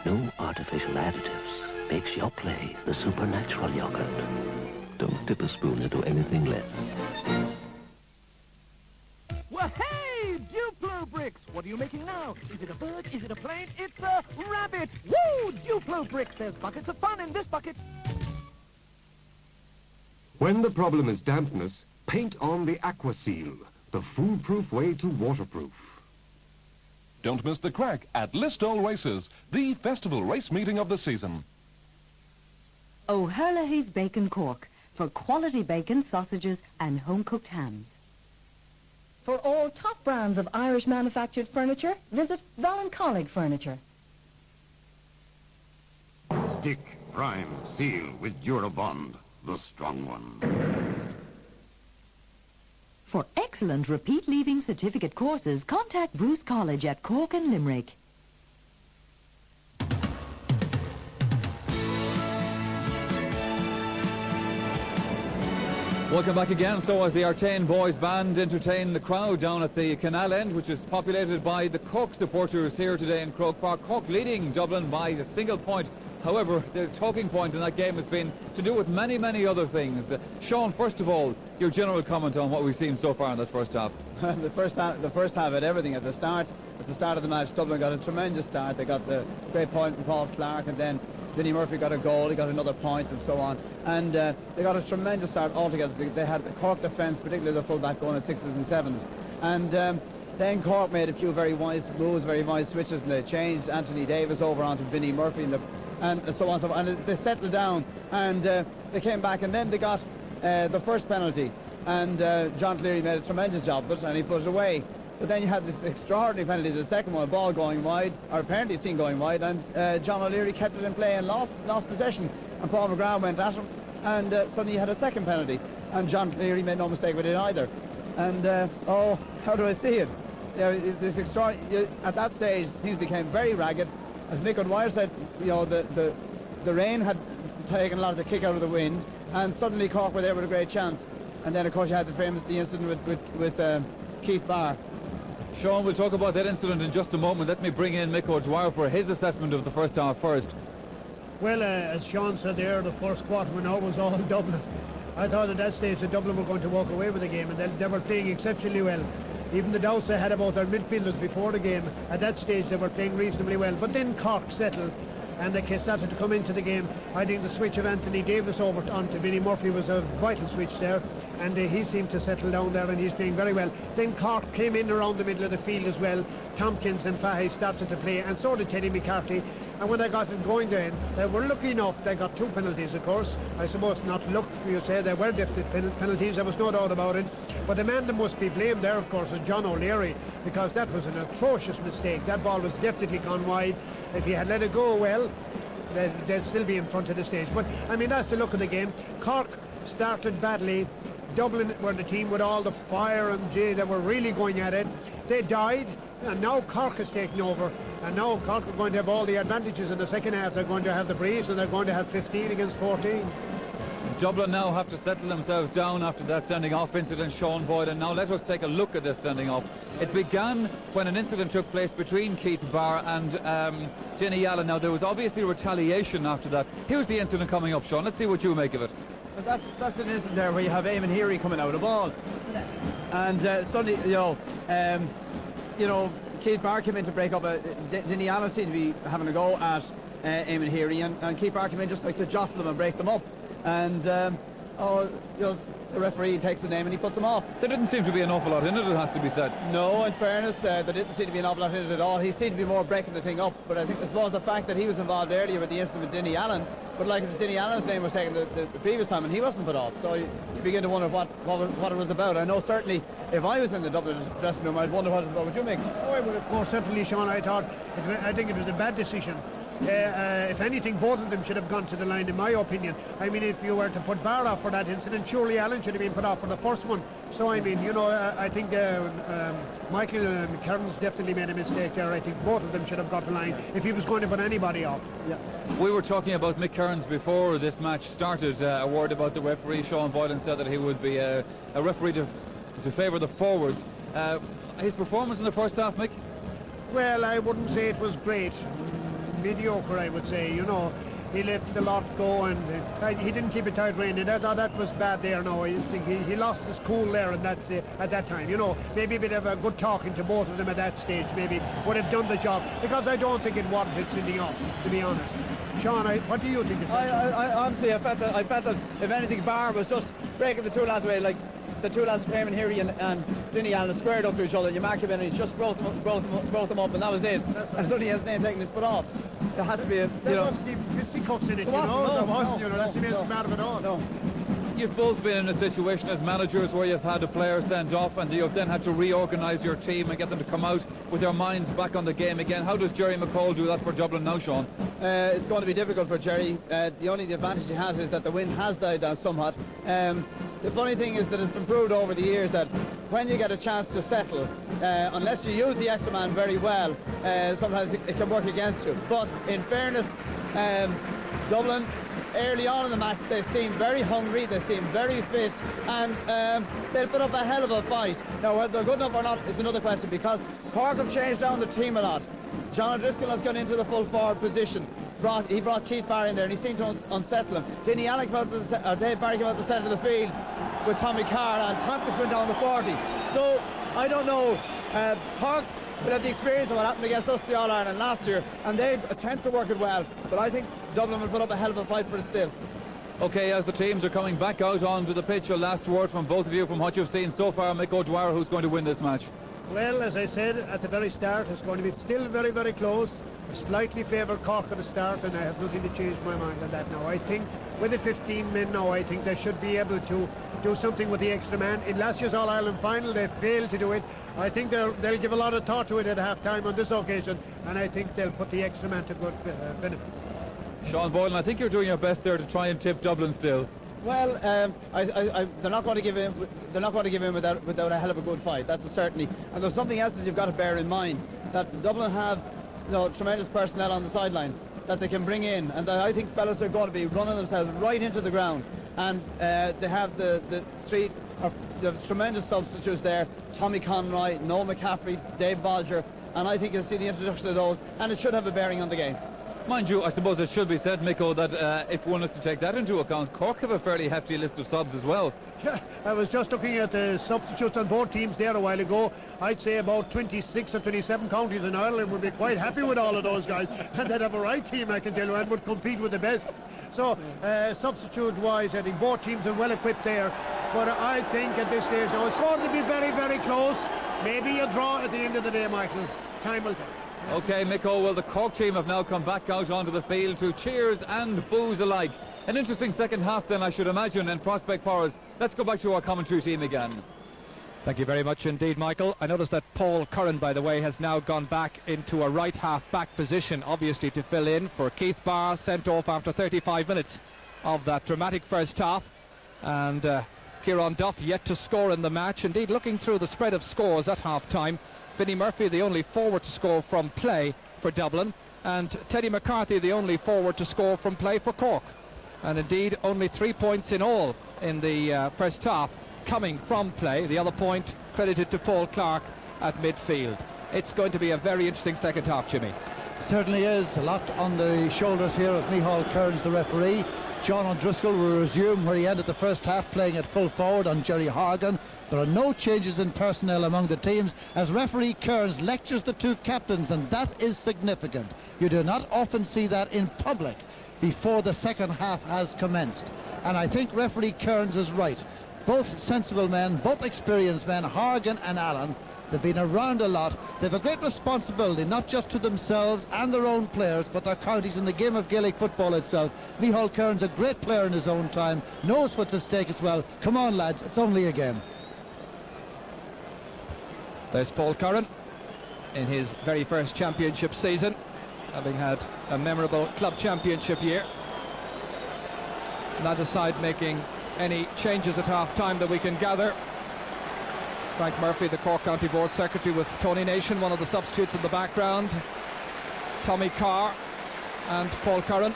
No artificial additives. Makes your play the supernatural yogurt. Don't dip a spoon into anything less. Well, hey, Duplo bricks! What are you making now? Is it a bird? Is it a plane? It's a rabbit! Woo! Duplo bricks! There's buckets of fun in this bucket. When the problem is dampness, paint on the Aqua Seal, the foolproof way to waterproof. Don't miss the crack at Listowel Races, the festival race meeting of the season. O'Herlihy's Bacon Cork, for quality bacon, sausages and home-cooked hams. For all top brands of Irish manufactured furniture, visit Colleague Furniture. Stick, prime, seal with Durabond, the strong one. For excellent repeat leaving certificate courses, contact Bruce College at Cork and Limerick. Welcome back again. So as the Artane Boys Band entertain the crowd down at the canal end, which is populated by the Cork supporters here today in Croke Park. Cork leading Dublin by a single point. However, the talking point in that game has been to do with many, many other things. Sean, first of all, your general comment on what we've seen so far in that first half. The first half had everything. At the start of the match, Dublin got a tremendous start. They got the great point from Paul Clark, and then Vinnie Murphy got a goal, he got another point, and so on. And they got a tremendous start altogether. They had the Cork defence, particularly the full-back, going at 6s and 7s. And then Cork made a few very wise moves, very wise switches, and they changed Anthony Davis over onto Vinnie Murphy, and so on and so on. And they settled down, and they came back, and then they got the first penalty. And John Cleary made a tremendous job of it, and he put it away. But then you had this extraordinary penalty, the second one, a ball going wide, or apparently seen going wide, and John O'Leary kept it in play and lost possession. And Paul McGrath went at him, and suddenly you had a second penalty. And John Cleary made no mistake with it either. And, oh, how do I see it? You know, this extraordinary, at that stage, things became very ragged. As Mick O'Dwyer said, you know, the rain had taken a lot of the kick out of the wind, and suddenly Cork were there with a great chance. And then, of course, you had the incident with Keith Barr. Sean, we'll talk about that incident in just a moment. Let me bring in Mick O'Dwyer for his assessment of the first half first. Well, as Sean said there, the first quarter when all was all Dublin. I thought at that stage that Dublin were going to walk away with the game, and they were playing exceptionally well. Even the doubts they had about their midfielders before the game, at that stage they were playing reasonably well. But then Cork settled, and they started to come into the game. I think the switch of Anthony Davis over onto Vinnie Murphy was a vital switch there, and he seemed to settle down there, and he's playing very well. Then Cork came in around the middle of the field as well. Tompkins and Fahy started to play, and so did Teddy McCarthy. And when they got it going then, they were lucky enough. They got 2 penalties, of course. I suppose not luck, you say. They were definite penalties, there was no doubt about it. But the man that must be blamed there, of course, is John O'Leary, because that was an atrocious mistake. That ball was definitely gone wide. If he had let it go well, they'd still be in front of the stage. But, I mean, that's the look of the game. Cork started badly. Dublin were the team with all the fire, and they were really going at it. They died, and now Cork has taken over. And now Cork are going to have all the advantages in the second half. They're going to have the breeze, and they're going to have 15 against 14. Dublin now have to settle themselves down after that sending off incident, Sean Boyd, and now let us take a look at this sending off. It began when an incident took place between Keith Barr and Jenny Allen. Now there was obviously retaliation after that. Here's the incident coming up, Sean. Let's see what you make of it. That's an incident there where you have Eamon Heary coming out of the ball, and suddenly, you know, Keith Barr came in to break up. Jenny Allen seemed to be having a go at Eamon Heary, and Keith Barr came in just like to jostle them and break them up. And the referee takes the name and he puts them off. There didn't seem to be an awful lot in it, it has to be said. No, in fairness, there didn't seem to be an awful lot in it at all. He seemed to be more breaking the thing up. But I suppose the fact that he was involved earlier with the incident with Denny Allen But like Denny Allen's name was taken the previous time and he wasn't put off, so you begin to wonder what it was about. I know certainly if I was in the Dublin dressing room, I'd wonder what would you make? Oh, I would of course certainly, Sean. I think it was a bad decision. If anything, both of them should have gone to the line, in my opinion. I mean, if you were to put Barr off for that incident, surely Allen should have been put off for the first one. So, I mean, you know, I think Michael Kearns definitely made a mistake there. I think both of them should have got the line if he was going to put anybody off. Yeah. We were talking about Mick Kearns before this match started. A word about the referee. Sean Boylan said that he would be a referee to favour the forwards. His performance in the first half, Mick? Well, I wouldn't say it was great. Mediocre, I would say. You know, he left the lot go, and he didn't keep a tight rein, and I thought that was bad there. No, I think he lost his cool there, and that's at that time. You know, maybe a bit of a good talking to both of them at that stage maybe would have done the job, because I don't think it warranted sending off, to be honest. Sean, what do you think? I honestly, I felt that if anything, Barr was just breaking the two lads away, like the two lads came in here and Denny Allen squared up to each other. You mark him in and he just broke them up, and that was it. And suddenly his name taken his foot off. There has to be a, there must be fisticuffs in it, that's the amazing part of it all. No. You've both been in a situation as managers where you've had a player sent off and you've then had to reorganise your team and get them to come out with their minds back on the game again. How does Jerry McCall do that for Dublin now, Sean? It's going to be difficult for Jerry. The only advantage he has is that the wind has died down somewhat. The funny thing is that it's been proved over the years that when you get a chance to settle, unless you use the extra man very well, sometimes it can work against you. But in fairness, Dublin, early on in the match, they seemed very hungry, they seemed very fit, and they put up a hell of a fight. Now, whether they're good enough or not is another question, because Cork have changed down the team a lot. John O'Driscoll has gone into the full forward position. He brought Keith Barry in there, and he seemed to unsettle him. Denny Allen came out to Dave Barry came out to the centre of the field with Tommy Carr, and Tompkins went down the 40. So, I don't know. Cork will have the experience of what happened against us the All-Ireland last year, and they attempt to work it well, but I think Dublin will put up a hell of a fight for it still. Okay, as the teams are coming back out onto the pitch, a last word from both of you from what you've seen so far. Mick O'Dwyer, who's going to win this match? Well, as I said at the very start, it's going to be still very, very close. Slightly favour Cork at the start, and I have nothing to change my mind on that now. I think with the 15 men now, I think they should be able to do something with the extra man. In last year's All-Ireland final, they failed to do it. I think they'll give a lot of thought to it at half-time on this occasion, and I think they'll put the extra man to good benefit. Sean Boylan, I think you're doing your best there to try and tip Dublin still. Well, they're not going to give in. They're not going to give in without a hell of a good fight. That's a certainty. And there's something else that you've got to bear in mind, that Dublin have, you know, tremendous personnel on the sideline that they can bring in, and I think fellas are going to be running themselves right into the ground. And they have the tremendous substitutes there: Tommy Conroy, Noel McCaffrey, Dave Bolger, and I think you'll see the introduction of those, and it should have a bearing on the game. Mind you, I suppose it should be said, Miko, that if one is to take that into account, Cork have a fairly hefty list of subs as well. Yeah, I was just looking at the substitutes on both teams there a while ago. I'd say about 26 or 27 counties in Ireland would be quite happy with all of those guys, and they'd have a right team, I can tell you, and would compete with the best. So, substitute-wise, I think both teams are well equipped there. But I think at this stage now, it's going to be very, very close. Maybe a draw at the end of the day, Michael. Time will tell. OK, Miko, well, the Cork team have now come back out onto the field to cheers and boos alike. An interesting second half then, I should imagine, in prospect for us. Let's go back to our commentary team again. Thank you very much indeed, Michael. I noticed that Paul Curran, by the way, has now gone back into a right half-back position, obviously to fill in for Keith Barr, sent off after 35 minutes of that dramatic first half. And Kieran Duff yet to score in the match. Indeed, looking through the spread of scores at half-time, Vinnie Murphy, the only forward to score from play for Dublin, and Teddy McCarthy, the only forward to score from play for Cork. And indeed, only 3 points in all in the first half coming from play. The other point credited to Paul Clark at midfield. It's going to be a very interesting second half, Jimmy. Certainly is. A lot on the shoulders here of Micheál Kearns, the referee. John O'Driscoll will resume where he ended the first half, playing at full forward on Jerry Horgan. There are no changes in personnel among the teams as referee Kearns lectures the two captains, and that is significant. You do not often see that in public before the second half has commenced. And I think referee Kearns is right. Both sensible men, both experienced men, Horgan and Allen, They've been around a lot. They've a great responsibility, not just to themselves and their own players, but their counties in the game of Gaelic football itself. Micheál Kearns, a great player in his own time, knows what's at stake as well. Come on, lads, it's only a game. There's Paul Curran in his very first championship season, having had a memorable club championship year. Neither side making any changes at half-time that we can gather. Frank Murphy, the Cork County Board Secretary, with Tony Nation, one of the substitutes in the background. Tommy Carr and Paul Curran.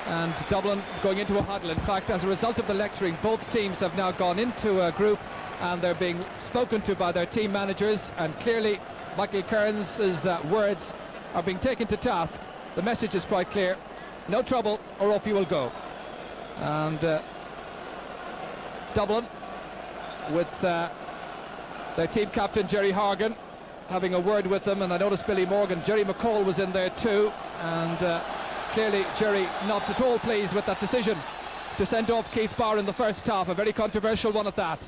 And Dublin going into a huddle. In fact, as a result of the lecturing, both teams have now gone into a group and they're being spoken to by their team managers, and clearly Micheál Kearns' words are being taken to task. The message is quite clear: no trouble or off you will go. And Dublin, with their team captain Jerry Hargan having a word with them, and I noticed Billy Morgan, Jerry McCall was in there too, and clearly Jerry not at all pleased with that decision to send off Keith Barr in the first half, a very controversial one at that.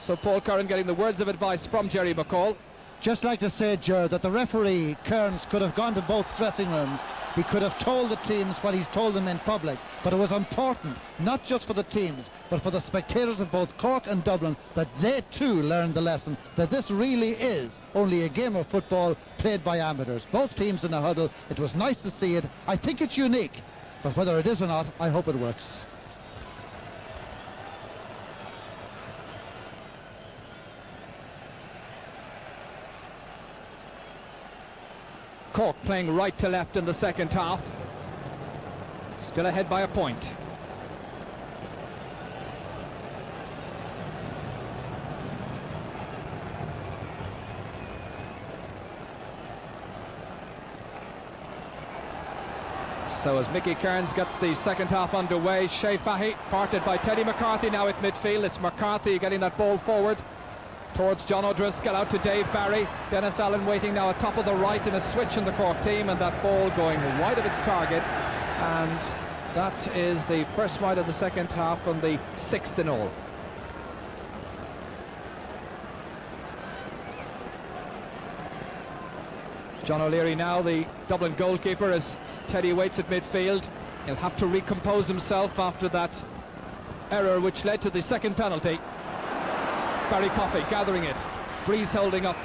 So Paul Curran getting the words of advice from Jerry McCall. Just like to say, Ger, that the referee, Kearns, could have gone to both dressing rooms. He could have told the teams what he's told them in public, but it was important, not just for the teams, but for the spectators of both Cork and Dublin, that they too learned the lesson, that this really is only a game of football played by amateurs. Both teams in a huddle. It was nice to see it. I think it's unique, but whether it is or not, I hope it works. Cork playing right to left in the second half. Still ahead by a point. So as Mickey Kearns gets the second half underway, Shea Fahy parted by Teddy McCarthy now at midfield. It's McCarthy getting that ball forward towards John O'Driscoll, out to Dave Barry. Dennis Allen waiting now at top of the right in a switch in the Cork team, and that ball going wide of its target, and that is the first wide of the second half and the sixth in all. John O'Leary now the Dublin goalkeeper as Teddy waits at midfield. He'll have to recompose himself after that error which led to the second penalty. Barry Coffey gathering it, Breeze holding up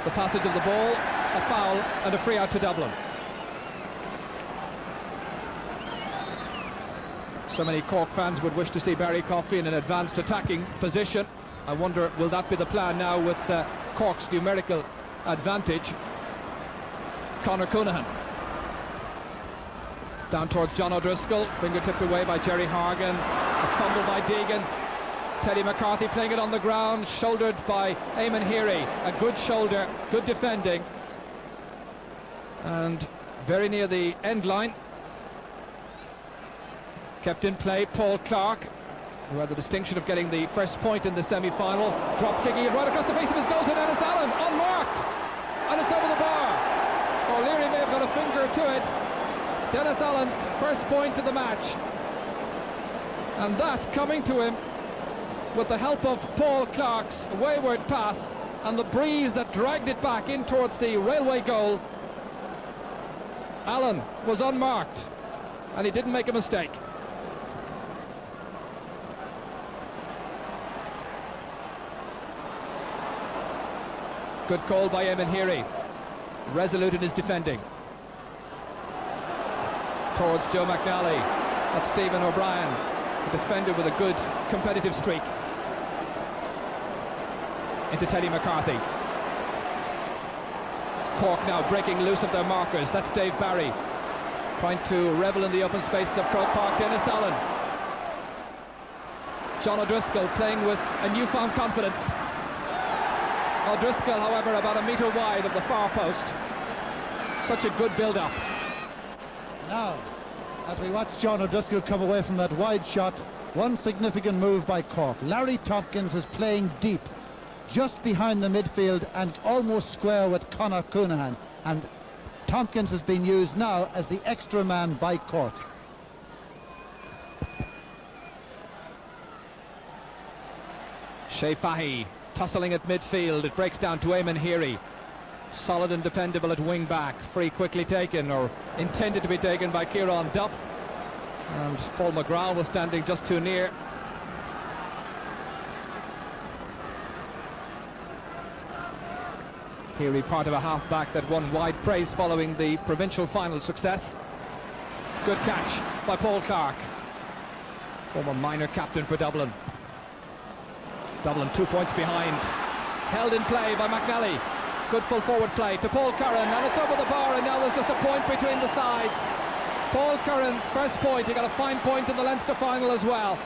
the passage of the ball, a foul and a free out to Dublin. So many Cork fans would wish to see Barry Coffey in an advanced attacking position. I wonder, will that be the plan now with Cork's numerical advantage? Conor Coonahan down towards John O'Driscoll, fingertipped away by Jerry Hargan, a fumble by Deegan. Teddy McCarthy playing it on the ground, shouldered by Eamon Heary. A good shoulder, good defending. And very near the end line. Kept in play, Paul Clark, who had the distinction of getting the first point in the semi-final. Drop kicking it right across the face of his goal to Dennis Allen, unmarked. And it's over the bar. O'Leary may have got a finger to it. Dennis Allen's first point of the match. And that coming to him with the help of Paul Clark's wayward pass and the breeze that dragged it back in towards the railway goal. Allen was unmarked and he didn't make a mistake. Good call by Eamon Heary, resolute in his defending. Towards Joe McNally, that's Stephen O'Brien, a defender with a good competitive streak. Into Teddy McCarthy. Cork now breaking loose of their markers. That's Dave Barry trying to revel in the open space of Croke Park. Dennis Allen. John O'Driscoll playing with a newfound confidence. O'Driscoll, however, about a metre wide of the far post. Such a good build-up. Now, as we watch John O'Driscoll come away from that wide shot, one significant move by Cork. Larry Tompkins is playing deep, just behind the midfield and almost square with Conor Coonahan, and Tompkins has been used now as the extra man by Cork. Shea Fahy tussling at midfield. It breaks down to Eamon Heary. Solid and dependable at wing back. Free quickly taken, or intended to be taken, by Kieran Duff. And Paul McGrath was standing just too near. Heary, part of a half-back that won wide praise following the provincial final success. Good catch by Paul Clark, former minor captain for Dublin. Dublin 2 points behind. Held in play by McNally. Good full forward play to Paul Curran, and it's over the bar, and now there's just a point between the sides. Paul Curran's first point. He got a fine point in the Leinster final as well,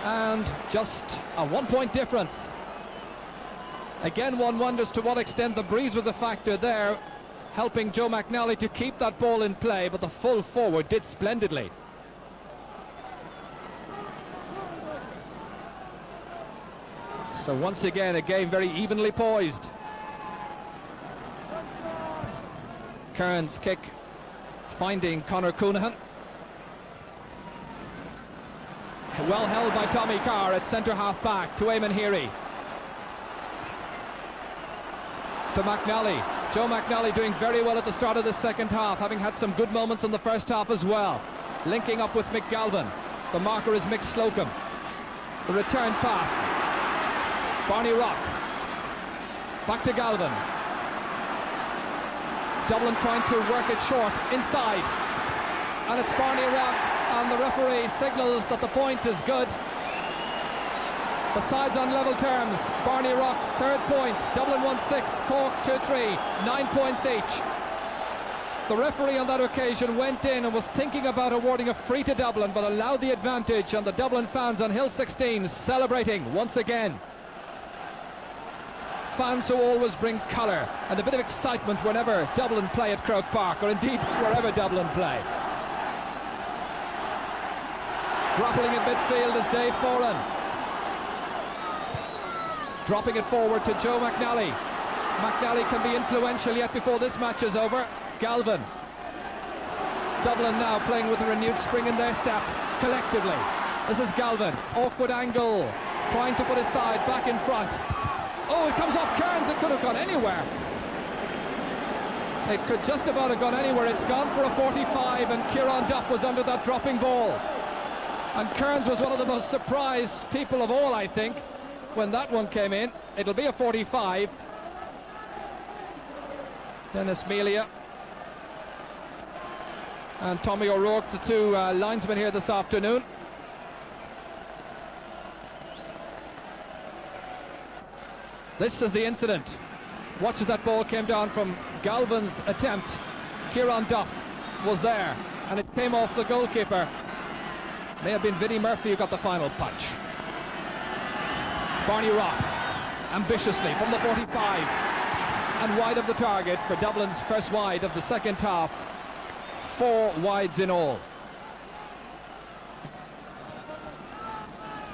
and just a 1 point difference. Again, one wonders to what extent the breeze was a factor there, helping Joe McNally to keep that ball in play, but the full forward did splendidly. So once again, a game very evenly poised. Kearns' kick finding Conor Coonahan. Well held by Tommy Carr at centre half back to Eamon Heary. To McNally. Joe McNally doing very well at the start of the second half, having had some good moments in the first half as well. Linking up with Mick Galvin. The marker is Mick Slocum. The return pass. Barney Rock. Back to Galvin. Dublin trying to work it short inside. And it's Barney Rock, and the referee signals that the point is good. The sides on level terms. Barney Rock's third point. Dublin 1-6, Cork 2-3, 9 points each. The referee on that occasion went in and was thinking about awarding a free to Dublin, but allowed the advantage, and the Dublin fans on Hill 16 celebrating once again. Fans who always bring colour and a bit of excitement whenever Dublin play at Croke Park, or indeed wherever Dublin play. Grappling in midfield is Dave Foran. Dropping it forward to Joe McNally. McNally can be influential yet before this match is over. Galvin. Dublin now playing with a renewed spring in their step, collectively. This is Galvin. Awkward angle. Trying to put his side back in front. Oh, it comes off Kearns. It could have gone anywhere. It could just about have gone anywhere. It's gone for a 45, and Kieran Duff was under that dropping ball. And Kearns was one of the most surprised people of all, I think, when that one came in. It'll be a 45. Dennis Melia and Tommy O'Rourke, the two linesmen here this afternoon. This is the incident. Watch as that ball came down from Galvin's attempt. Kieran Duff was there, and it came off the goalkeeper. May have been Vinnie Murphy who got the final punch. Barney Rock, ambitiously from the 45, and wide of the target for Dublin's first wide of the second half. 4 wides in all.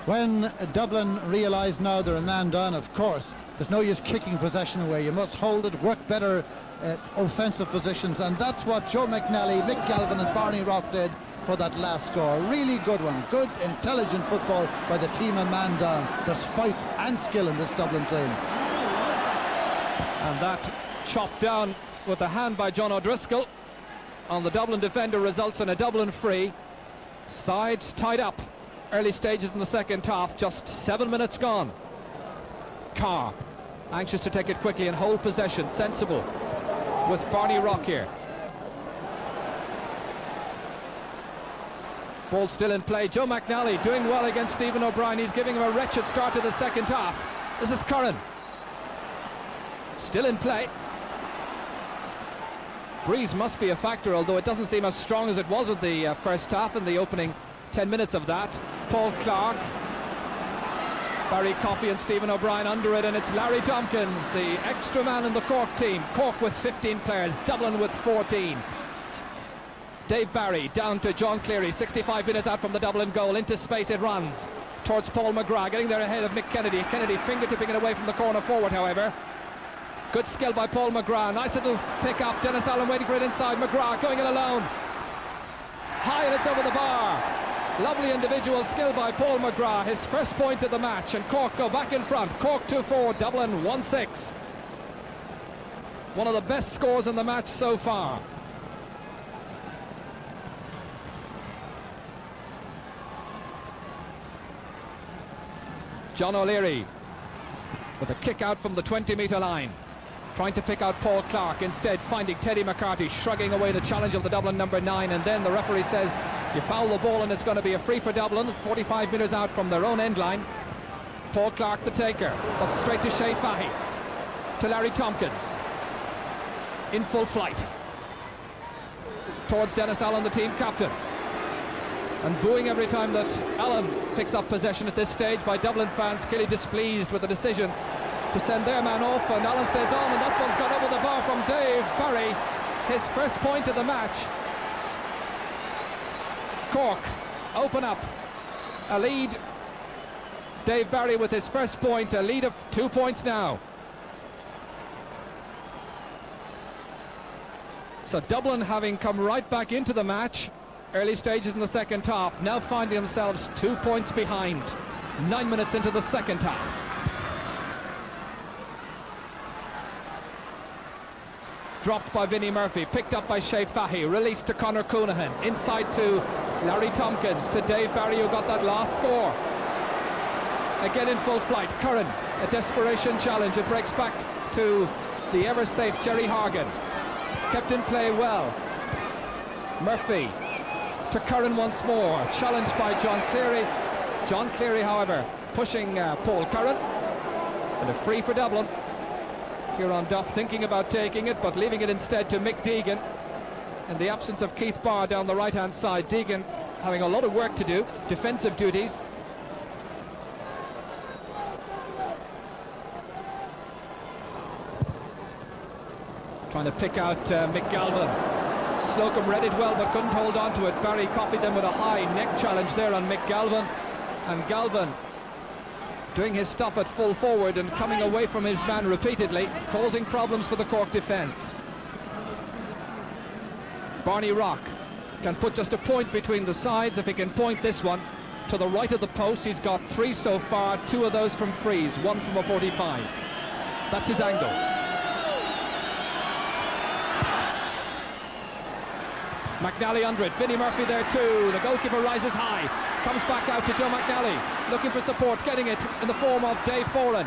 When Dublin realise now they're a man down, of course, there's no use kicking possession away. You must hold it, work better offensive positions, and that's what Joe McNally, Mick Galvin and Barney Rock did for that last score. Really good one. Good, intelligent football by the team a man down. There's fight and skill in this Dublin team. And that chopped down with the hand by John O'Driscoll on the Dublin defender results in a Dublin free. Sides tied up. Early stages in the second half, just 7 minutes gone. Carr, anxious to take it quickly and hold possession, sensible, with Barney Rock here. Ball still in play. Joe McNally doing well against Stephen O'Brien. He's giving him a wretched start to the second half. This is Curran. Still in play. Breeze must be a factor, although it doesn't seem as strong as it was at the first half in the opening 10 minutes of that. Paul Clark, Barry Coffey and Stephen O'Brien under it, and it's Larry Tompkins, the extra man in the Cork team. Cork with 15 players, Dublin with 14. Dave Barry down to John Cleary, 65 minutes out from the Dublin goal. Into space it runs towards Paul McGrath, getting there ahead of Mick Kennedy. Kennedy fingertipping it away from the corner forward, however. Good skill by Paul McGrath. Nice little pick up. Dennis Allen waiting for it inside. McGrath going it alone. High, and it's over the bar. Lovely individual skill by Paul McGrath, his first point of the match, and Cork go back in front. Cork 2-4, Dublin 1-6. One of the best scores in the match so far. John O'Leary with a kick out from the 20-metre line, trying to pick out Paul Clark, instead finding Teddy McCarthy, shrugging away the challenge of the Dublin number 9, and then the referee says you foul the ball and it's going to be a free for Dublin, 45 metres out from their own end line. Paul Clark the taker, but straight to Shea Fahy, to Larry Tompkins, in full flight towards Dennis Allen, the team captain, and booing every time that Allen picks up possession at this stage by Dublin fans, clearly displeased with the decision to send their man off, and Allen stays on, and that one's gone over the bar from Dave Barry, his first point of the match. Cork open up a lead. Dave Barry with his first point, a lead of 2 points now. So Dublin, having come right back into the match, early stages in the second half, now finding themselves 2 points behind, 9 minutes into the second half. Dropped by Vinnie Murphy, picked up by Shea Fahy, released to Conor Coonahan, inside to Larry Tompkins, to Dave Barry, who got that last score. Again in full flight, Curran, a desperation challenge, it breaks back to the ever-safe Jerry Hargan. Kept in play well. Murphy to Curran once more, challenged by John Cleary. John Cleary, however, pushing Paul Curran, and a free for Dublin. Kieran Duff thinking about taking it, but leaving it instead to Mick Deegan. In the absence of Keith Barr down the right-hand side, Deegan having a lot of work to do, defensive duties. Trying to pick out Mick Galvin. Slocum read it well but couldn't hold on to it. Barry copied them with a high neck challenge there on Mick Galvin, and Galvin doing his stuff at full forward and coming away from his man repeatedly, causing problems for the Cork defence. Barney Rock can put just a point between the sides if he can point this one to the right of the post. He's got 3 so far, 2 of those from frees, 1 from a 45. That's his angle. McNally under it, Vinnie Murphy there too, the goalkeeper rises high, comes back out to Joe McNally, looking for support, getting it in the form of Dave Foran,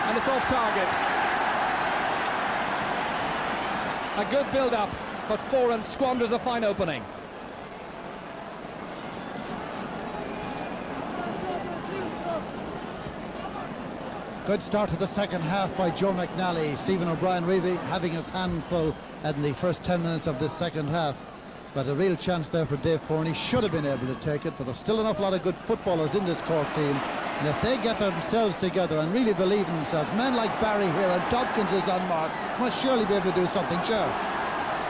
and it's off target. A good build-up, but Foran squanders a fine opening. Good start to the second half by Joe McNally. Stephen O'Brien really having his hand full in the first 10 minutes of this second half. But a real chance there for Dave Foran. He should have been able to take it, but there's still an awful lot of good footballers in this Cork team. And if they get themselves together and really believe in themselves, men like Barry here and Tompkins is on mark, must surely be able to do something, sure.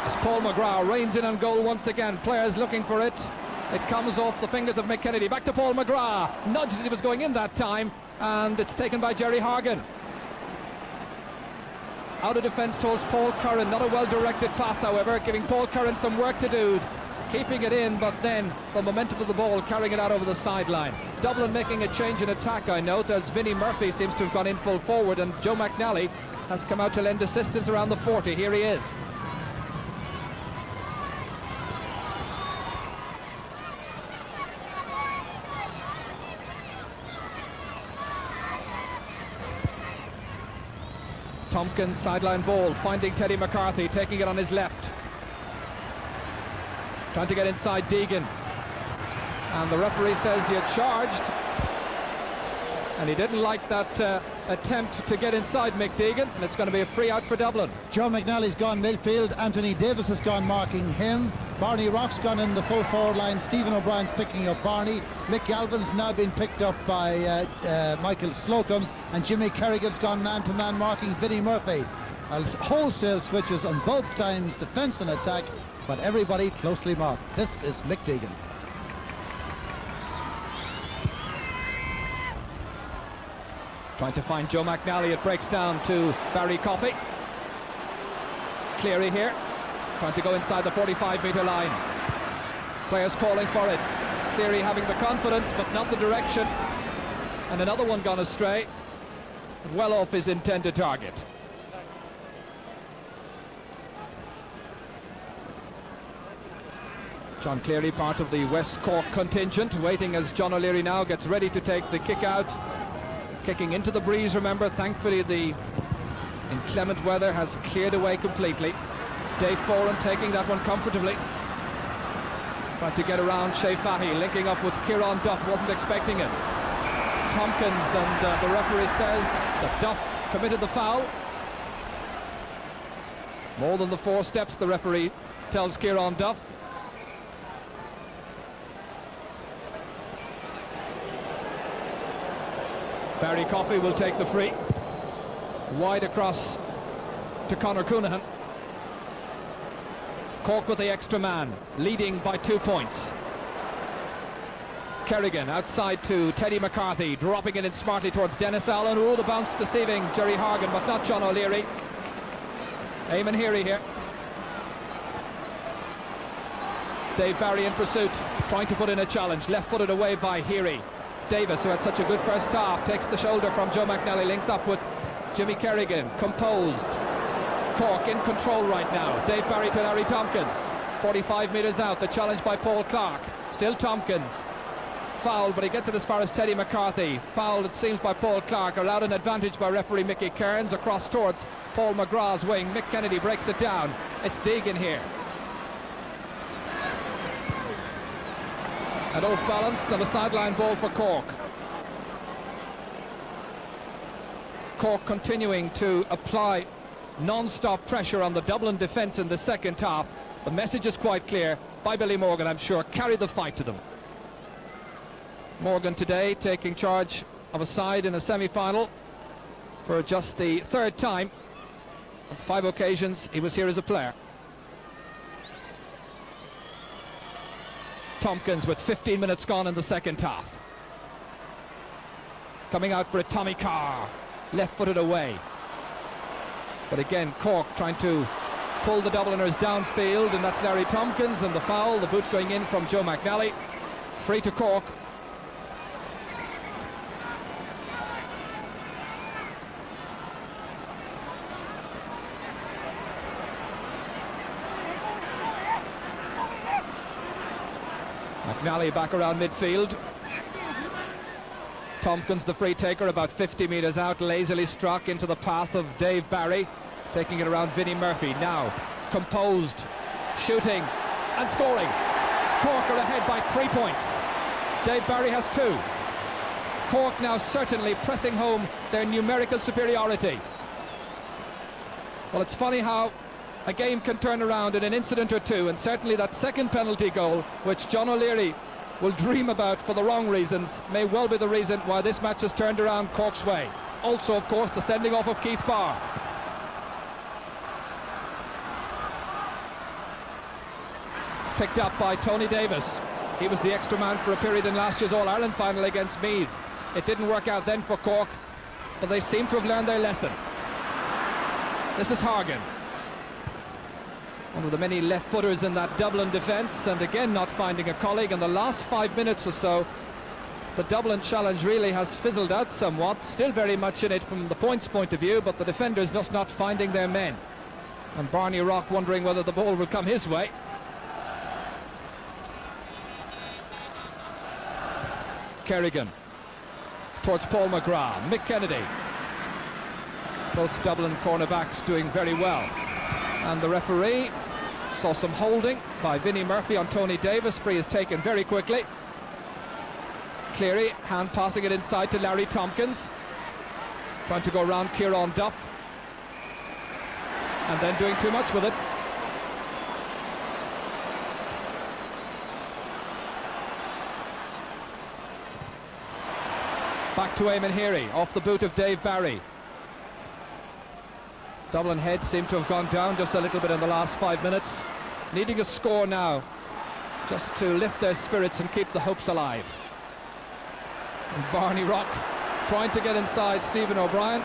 As Paul McGrath reins in on goal once again, players looking for it. It comes off the fingers of Mick Kennedy. Back to Paul McGrath. Nudged as he was going in that time, and it's taken by Jerry Hargan. Out of defence towards Paul Curran. Not a well-directed pass, however, giving Paul Curran some work to do. Keeping it in, but then the momentum of the ball carrying it out over the sideline. Dublin making a change in attack, I note, as Vinnie Murphy seems to have gone in full forward, and Joe McNally has come out to lend assistance around the 40. Here he is. Tompkins, sideline ball, finding Teddy McCarthy, taking it on his left. Trying to get inside Deegan. And the referee says he had charged. And he didn't like that attempt to get inside Mick Deegan, and it's going to be a free out for Dublin. Joe McNally's gone midfield, Anthony Davis has gone marking him, Barney Rock's gone in the full forward line, Stephen O'Brien's picking up Barney, Mick Galvin's now been picked up by Michael Slocum, and Jimmy Kerrigan's gone man-to-man marking Vinnie Murphy. Wholesale switches on both times, defence and attack, but everybody closely marked. This is Mick Deegan. Trying to find Joe McNally, it breaks down to Barry Coffey. Cleary here, trying to go inside the 45-metre line. Players calling for it. Cleary having the confidence, but not the direction. And another one gone astray. Well off his intended target. John Cleary, part of the West Cork contingent, waiting as John O'Leary now gets ready to take the kick out. Kicking into the breeze, remember. Thankfully the inclement weather has cleared away completely. Dave Foran taking that one comfortably. Trying to get around Shea Fahy, linking up with Kieran Duff, wasn't expecting it. Tompkins, and the referee says that Duff committed the foul. More than the 4 steps, the referee tells Kieran Duff. Barry Coffey will take the free. Wide across to Conor Coonahan. Cork with the extra man, leading by 2 points. Kerrigan outside to Teddy McCarthy, dropping it in smartly towards Dennis Allen. Oh, the bounce deceiving Jerry Hargan, but not John O'Leary. Eamon Heary here. Dave Barry in pursuit, trying to put in a challenge. Left-footed away by Heary. Davis, who had such a good first half, takes the shoulder from Joe McNally, links up with Jimmy Kerrigan, composed. Cork in control right now. Dave Barry to Larry Tompkins. 45 metres out, the challenge by Paul Clark. Still Tompkins. Fouled, but he gets it as far as Teddy McCarthy. Fouled, it seems, by Paul Clark. Allowed an advantage by referee Mickey Kearns across towards Paul McGrath's wing. Mick Kennedy breaks it down. It's Deegan here. An off balance and a sideline ball for Cork. Cork continuing to apply non-stop pressure on the Dublin defence in the second half. The message is quite clear by Billy Morgan, I'm sure. Carry the fight to them. Morgan today taking charge of a side in a semi-final for just the 3rd time. On 5 occasions he was here as a player. Tompkins with 15 minutes gone in the second half. Coming out for it, Tommy Carr, left-footed away. But again, Cork trying to pull the Dubliners downfield, and that's Larry Tompkins, and the foul, the boot going in from Joe McNally. Free to Cork. McNally back around midfield. Tompkins, the free taker, about 50 metres out, lazily struck into the path of Dave Barry, taking it around Vinnie Murphy. Now composed, shooting and scoring. Cork are ahead by 3 points. Dave Barry has 2. Cork now certainly pressing home their numerical superiority. Well, it's funny how a game can turn around in an incident or two, and certainly that second penalty goal, which John O'Leary will dream about for the wrong reasons, may well be the reason why this match has turned around Cork's way. Also, of course, the sending off of Keith Barr. Picked up by Tony Davis. He was the extra man for a period in last year's All-Ireland final against Meath. It didn't work out then for Cork, but they seem to have learned their lesson. This is Hargan, one of the many left-footers in that Dublin defence, and again not finding a colleague. In the last 5 minutes or so, the Dublin challenge really has fizzled out somewhat. Still very much in it from the points point of view, but the defenders just not finding their men. And Barney Rock wondering whether the ball will come his way. Kerrigan towards Paul McGrath. Mick Kennedy. Both Dublin cornerbacks doing very well. And the referee saw some holding by Vinnie Murphy on Tony Davis. Free is taken very quickly. Cleary hand passing it inside to Larry Tompkins, trying to go around Kieran Duff, and then doing too much with it. Back to Eamon Heary, off the boot of Dave Barry. Dublin heads seem to have gone down just a little bit in the last 5 minutes, needing a score now just to lift their spirits and keep the hopes alive. And Barney Rock trying to get inside Stephen O'Brien.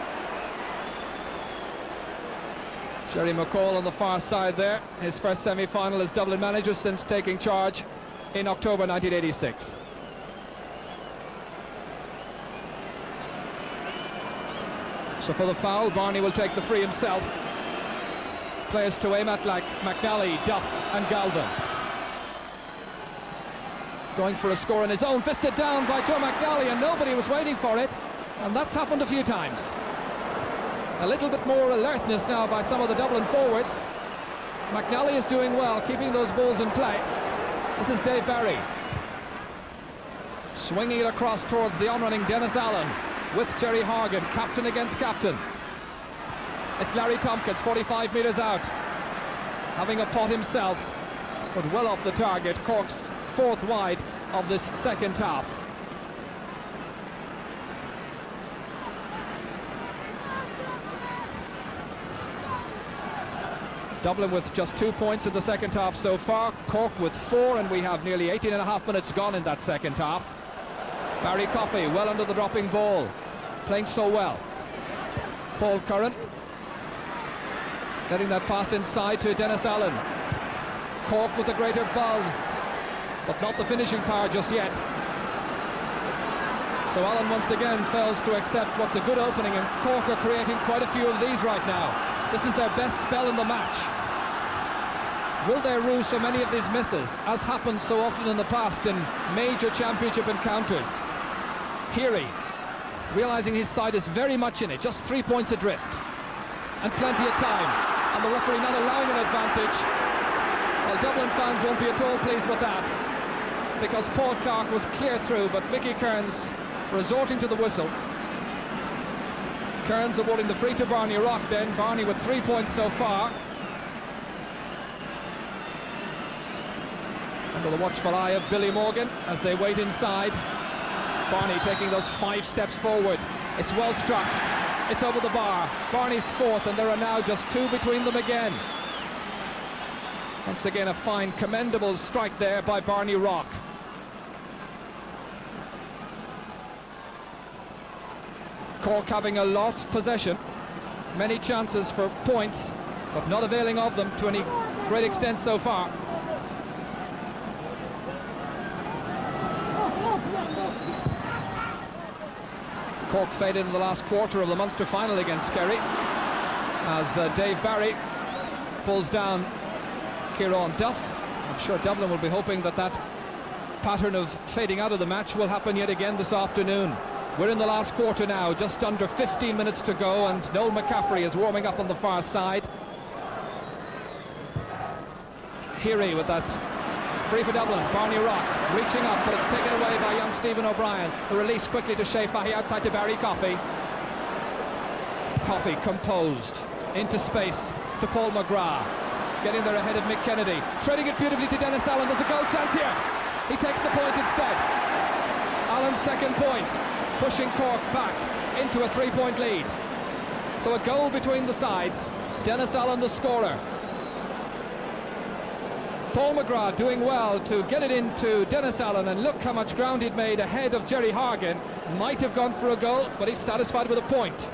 Jerry McCall on the far side there, his first semi-final as Dublin manager since taking charge in October 1986. So for the foul, Barney will take the free himself. Players to aim at like McNally, Duff and Galvin. Going for a score on his own, fisted down by Joe McNally, and nobody was waiting for it, and that's happened a few times. A little bit more alertness now by some of the Dublin forwards. McNally is doing well, keeping those balls in play. This is Dave Barry. Swinging it across towards the on-running Dennis Allen with Jerry Horgan, captain against captain. It's Larry Tompkins, 45 metres out, having a pot himself, but well off the target. Cork's fourth wide of this second half. Dublin with just 2 points in the second half so far, Cork with 4, and we have nearly 18.5 minutes gone in that second half. Barry Coffey well under the dropping ball, playing so well. Paul Curran getting that pass inside to Dennis Allen. Cork with a greater buzz, but not the finishing power just yet. So Allen once again fails to accept what's a good opening, and Cork are creating quite a few of these right now. This is their best spell in the match. Will they rue so many of these misses, as happened so often in the past in major championship encounters? Heary, realising his side is very much in it, just 3 points adrift, and plenty of time, and the referee not allowing an advantage. Well, Dublin fans won't be at all pleased with that, because Paul Clark was clear through, but Mickey Kearns resorting to the whistle. Kearns awarding the free to Barney Rock then. Barney with 3 points so far. Under the watchful eye of Billy Morgan as they wait inside. Barney taking those 5 steps forward. It's well struck. It's over the bar. Barney's fourth, and there are now just 2 between them again. Once again, a fine, commendable strike there by Barney Rock. Cork having a lot of possession, many chances for points, but not availing of them to any great extent so far. Cork faded in the last quarter of the Munster final against Kerry as Dave Barry pulls down Kieran Duff. I'm sure Dublin will be hoping that that pattern of fading out of the match will happen yet again this afternoon. We're in the last quarter now, just under 15 minutes to go, and Noel McCaffrey is warming up on the far side. Heary with that free for Dublin. Barney Rock reaching up, but it's taken away by young Stephen O'Brien. The release quickly to Shea Fahy outside to Barry Coffey. Coffey composed into space to Paul McGrath, getting there ahead of Mick Kennedy, threading it beautifully to Dennis Allen. There's a goal chance here. He takes the point instead. Allen's second point, pushing Cork back into a 3-point lead. So a goal between the sides. Dennis Allen the scorer. Paul McGrath doing well to get it into Dennis Allen, and look how much ground he'd made ahead of Jerry Horgan. Might have gone for a goal, but he's satisfied with a point.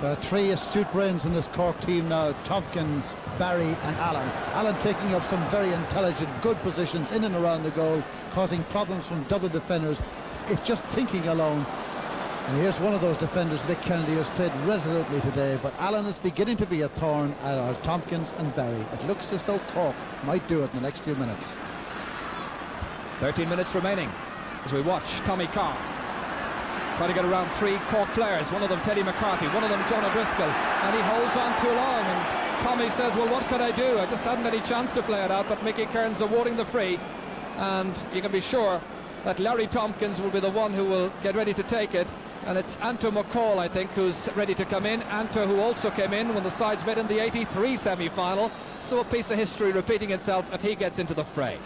There are 3 astute brains in this Cork team now: Tompkins, Barry and Allen. Allen taking up some very intelligent, good positions in and around the goal, causing problems from double defenders. It's just thinking alone. And here's one of those defenders, Mick Kennedy, who's played resolutely today, but Allen is beginning to be a thorn at our Tompkins and Barry. It looks as though Cork might do it in the next few minutes. 13 minutes remaining as we watch Tommy Carr try to get around 3 Cork players, one of them Teddy McCarthy, one of them John O'Driscoll, and he holds on too long, and Tommy says, well, what could I do? I just hadn't any chance to play it out, but Mickey Kearns awarding the free, and you can be sure that Larry Tompkins will be the one who will get ready to take it, and it's Anto McCall, I think, who's ready to come in. Anto, who also came in when the sides met in the 83 semi-final, so a piece of history repeating itself if he gets into the fray.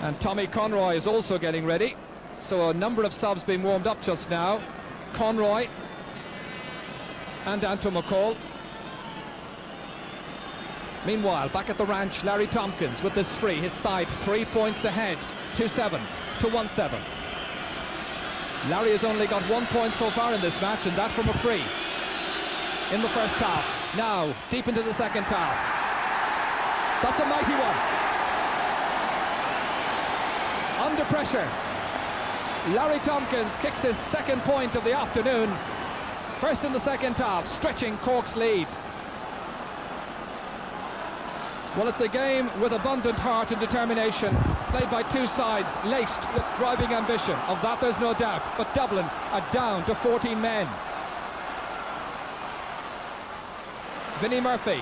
And Tommy Conroy is also getting ready, so a number of subs being warmed up just now. Conroy and Anto McCall. Meanwhile, back at the ranch, Larry Tompkins with this free, his side 3 points ahead, 2-7 to 1-7. Larry has only got 1 point so far in this match, and that from a free in the first half. Now, deep into the second half. That's a mighty one. Under pressure. Larry Tompkins kicks his second point of the afternoon. First in the second half, stretching Cork's lead. Well, it's a game with abundant heart and determination, played by two sides, laced with driving ambition. Of that there's no doubt, but Dublin are down to 14 men. Vinnie Murphy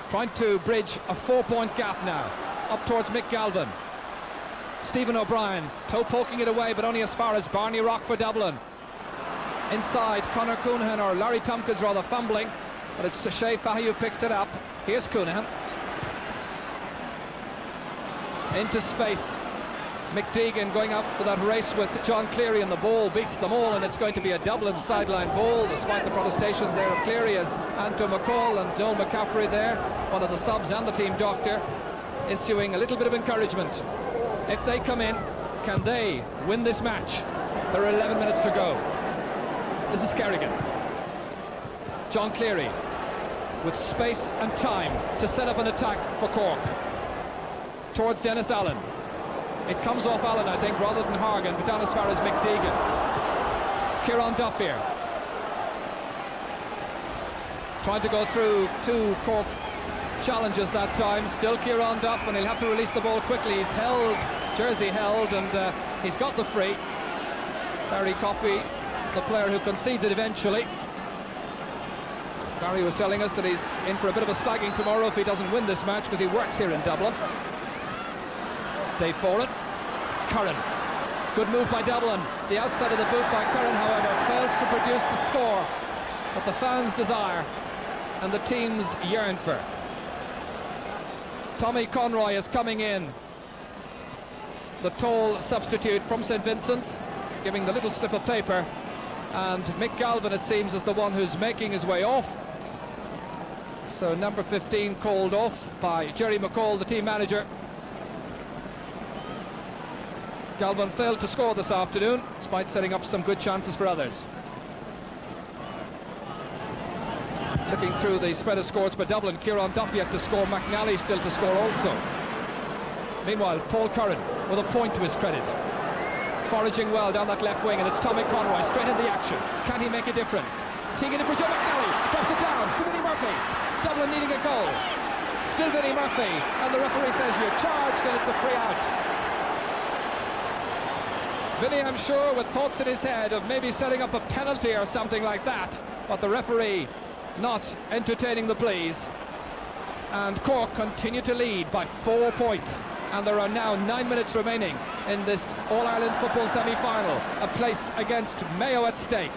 trying to bridge a 4-point gap now, up towards Mick Galvin. Stephen O'Brien, toe poking it away, but only as far as Barney Rock for Dublin. Inside, Conor Coonahan, or Larry Tompkins rather, fumbling, but it's Shea Fahy who picks it up. Here's Coonahan. Into space. McDeegan going up for that race with John Cleary, and the ball beats them all, and it's going to be a Dublin sideline ball, despite the protestations there of Cleary, as Anto McCall and Noel McCaffrey there, one of the subs and the team doctor, issuing a little bit of encouragement. If they come in, can they win this match? There are 11 minutes to go. This is Kerrigan. John Cleary with space and time to set up an attack for Cork. Towards Dennis Allen. It comes off Allen, I think, rather than Hargan, but down as far as McDeegan. Kieran Duff here. Trying to go through two Cork challenges that time. Still Kieran Duff, and he'll have to release the ball quickly. He's held, jersey held, and he's got the free. Barry Coffey, the player who concedes it eventually. Barry was telling us that he's in for a bit of a slagging tomorrow if he doesn't win this match, because he works here in Dublin. Dave Foran. Curran. Good move by Dublin. The outside of the boot by Curran, however, fails to produce the score that the fans desire and the teams yearn for. Tommy Conroy is coming in, the tall substitute from St. Vincent's, giving the little slip of paper, and Mick Galvin, it seems, is the one who's making his way off. So number 15 called off by Jerry McCall, the team manager. Galvin failed to score this afternoon, despite setting up some good chances for others. Looking through the spread of scores for Dublin, Kieran Duff yet to score, McNally still to score also. Meanwhile, Paul Curran with a point to his credit. Foraging well down that left wing, and it's Tommy Conroy straight in the action. Can he make a difference? Teeing it for Joe McNally, drops it down to Vinnie Murphy. Dublin needing a goal. Still Vinnie Murphy, and the referee says you're charged, and it's a free out. Vinnie, I'm sure, with thoughts in his head of maybe setting up a penalty or something like that, but the referee not entertaining the pleas. And Cork continue to lead by 4 points, and there are now 9 minutes remaining in this All-Ireland football semi-final, a place against Mayo at stake.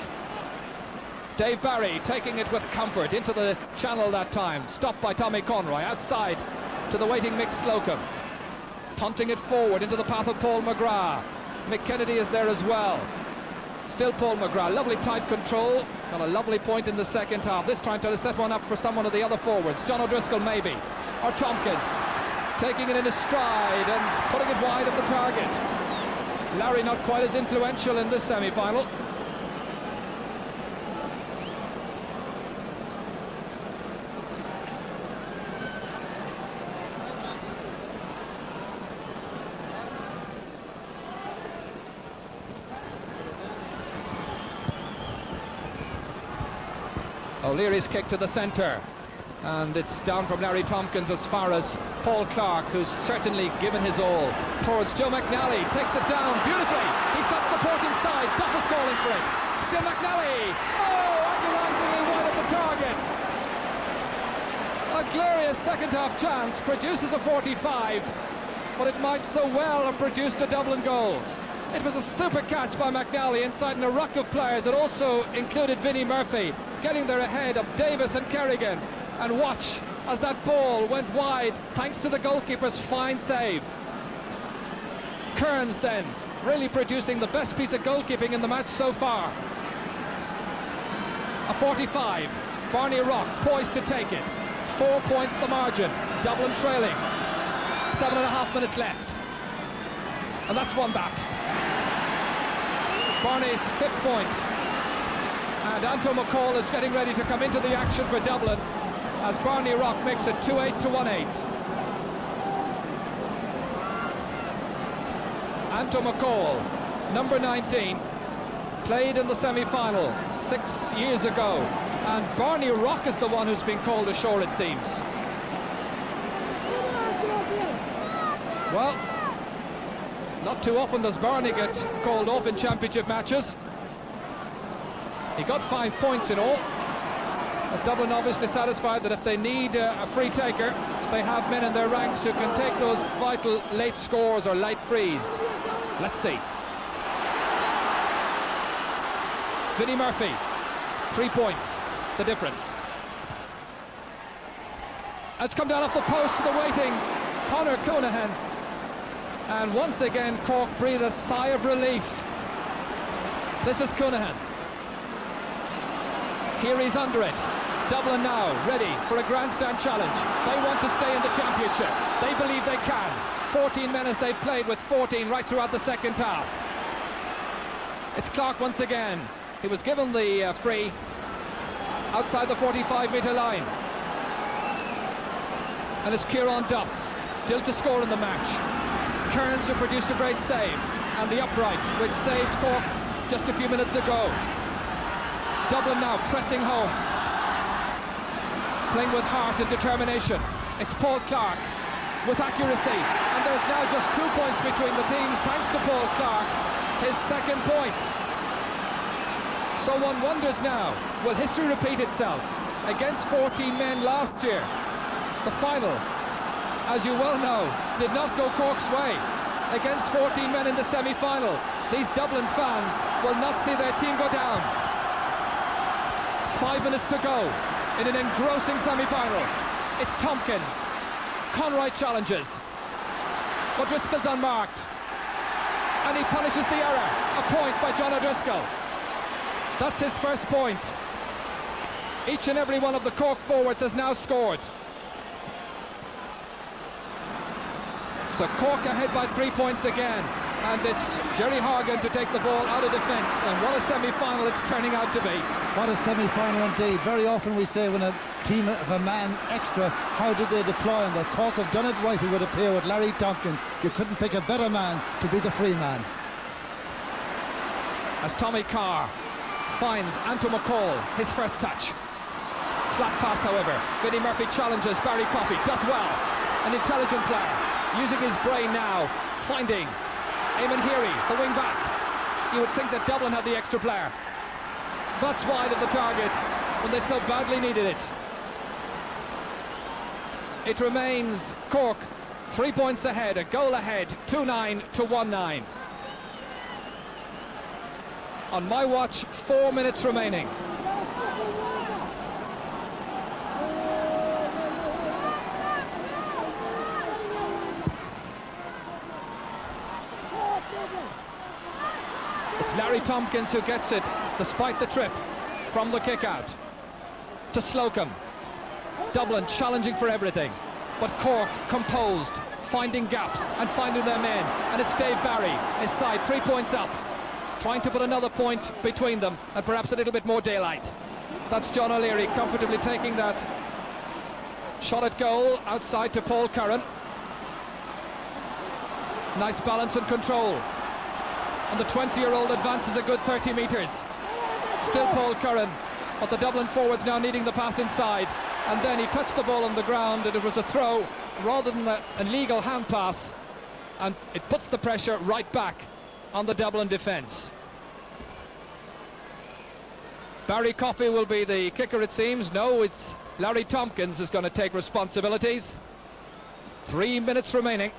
Dave Barry taking it with comfort into the channel that time, stopped by Tommy Conroy, outside to the waiting Mick Slocum, punting it forward into the path of Paul McGrath. Mick Kennedy is there as well. Still Paul McGrath, lovely tight control, got a lovely point in the second half, this time trying to set one up for someone of the other forwards. John O'Driscoll maybe, or Tompkins, taking it in his stride and putting it wide of the target. Larry not quite as influential in this semi-final. O'Leary's kick to the centre, and it's down from Larry Tompkins as far as Paul Clark, who's certainly given his all, towards Joe McNally, takes it down beautifully, he's got support inside, Duff is calling for it, still McNally, oh, agonisingly wide of the target. A glorious second half chance, produces a 45, but it might so well have produced a Dublin goal. It was a super catch by McNally inside a ruck of players that also included Vinnie Murphy, getting there ahead of Davis and Kerrigan. And watch as that ball went wide thanks to the goalkeeper's fine save. Kearns then really producing the best piece of goalkeeping in the match so far. A 45, Barney Rock poised to take it. 4 points the margin, Dublin trailing. 7.5 minutes left. And that's one back. Barney's 5th point. And And Anto McCall is getting ready to come into the action for Dublin as Barney Rock makes it 2-8 to 1-8. Anto McCall, number 19, played in the semi-final 6 years ago, and Barney Rock is the one who's been called ashore, it seems. Well, not too often does Barney get called off in championship matches. He got 5 points in all. But Dublin obviously satisfied that if they need a free taker, they have men in their ranks who can take those vital late scores or late frees. Let's see. Vinnie Murphy, 3 points, the difference. It's come down off the post to the waiting Conor Coonahan. And once again, Cork breathe a sigh of relief. This is Coonahan. Here he's under it. Dublin now ready for a grandstand challenge. They want to stay in the championship. They believe they can. 14 men as they've played with 14 right throughout the second half. It's Clark once again. He was given the free outside the 45-metre line. And it's Kieran Duff still to score in the match. Kearns who produced a great save, and the upright which saved Cork just a few minutes ago. Dublin now pressing home, playing with heart and determination. It's Paul Clark with accuracy, and there's now just 2 points between the teams thanks to Paul Clark, his second point. So one wonders now, will history repeat itself? Against 14 men last year, the final, as you well know, did not go Cork's way. Against 14 men in the semi-final, these Dublin fans will not see their team go down. 5 minutes to go in an engrossing semi-final. It's Tompkins. Conroy challenges. O'Driscoll's unmarked. And he punishes the error. A point by John O'Driscoll. That's his first point. Each and every one of the Cork forwards has now scored. So Cork ahead by 3 points again, and it's Jerry Horgan to take the ball out of defence, and what a semi-final it's turning out to be. What a semi-final indeed. Very often we say when a team of a man extra, how did they deploy him? Well, Cork have done it right, it would appear, with Larry Tompkins. You couldn't pick a better man to be the free man. As Tommy Carr finds Anto McCall, his first touch. Slap pass, however. Vinnie Murphy challenges, Barry Coffey does well. An intelligent player, using his brain now, finding Eamon Heary, the wing back. You would think that Dublin had the extra player. That's wide of the target when they so badly needed it. It remains Cork 3 points ahead, a goal ahead, 2-9 to 1-9. On my watch, 4 minutes remaining. It's Larry Tompkins who gets it, despite the trip, from the kick-out. To Slocum. Dublin challenging for everything. But Cork composed, finding gaps and finding their men. And it's Dave Barry, his side, 3 points up. Trying to put another point between them and perhaps a little bit more daylight. That's John O'Leary comfortably taking that shot at goal outside to Paul Curran. Nice balance and control. And the 20-year-old advances a good 30 metres. Still Paul Curran, but the Dublin forwards now needing the pass inside. And then he touched the ball on the ground, and it was a throw rather than an illegal hand pass. And it puts the pressure right back on the Dublin defence. Barry Coffey will be the kicker, it seems. No, it's Larry Tompkins who's going to take responsibilities. 3 minutes remaining.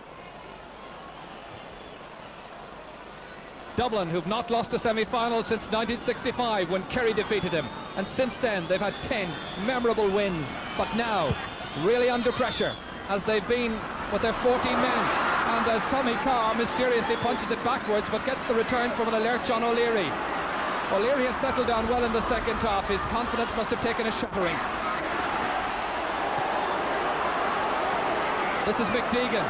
Dublin, who've not lost a semi-final since 1965 when Kerry defeated him, and since then they've had 10 memorable wins, but now really under pressure as they've been with their 14 men, and as Tommy Carr mysteriously punches it backwards but gets the return from an alert John O'Leary. O'Leary has settled down well in the second half. His confidence must have taken a shattering. This is McDeegan,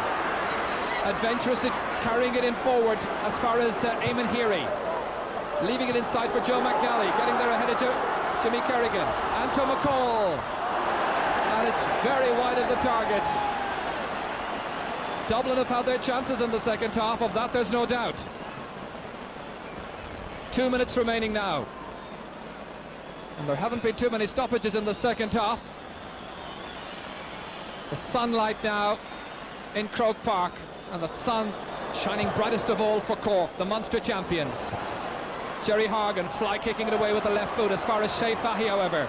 adventurously carrying it in forward as far as Eamon Heary, leaving it inside for Joe McNally, getting there ahead of Jimmy Kerrigan, Anto McCall, and it's very wide of the target. Dublin have had their chances in the second half, of that there's no doubt. 2 minutes remaining now. And there haven't been too many stoppages in the second half. The sunlight now in Croke Park, and the sun shining brightest of all for Cork, the Munster champions. Jerry Hargan fly kicking it away with the left foot as far as Shea Fahy, however.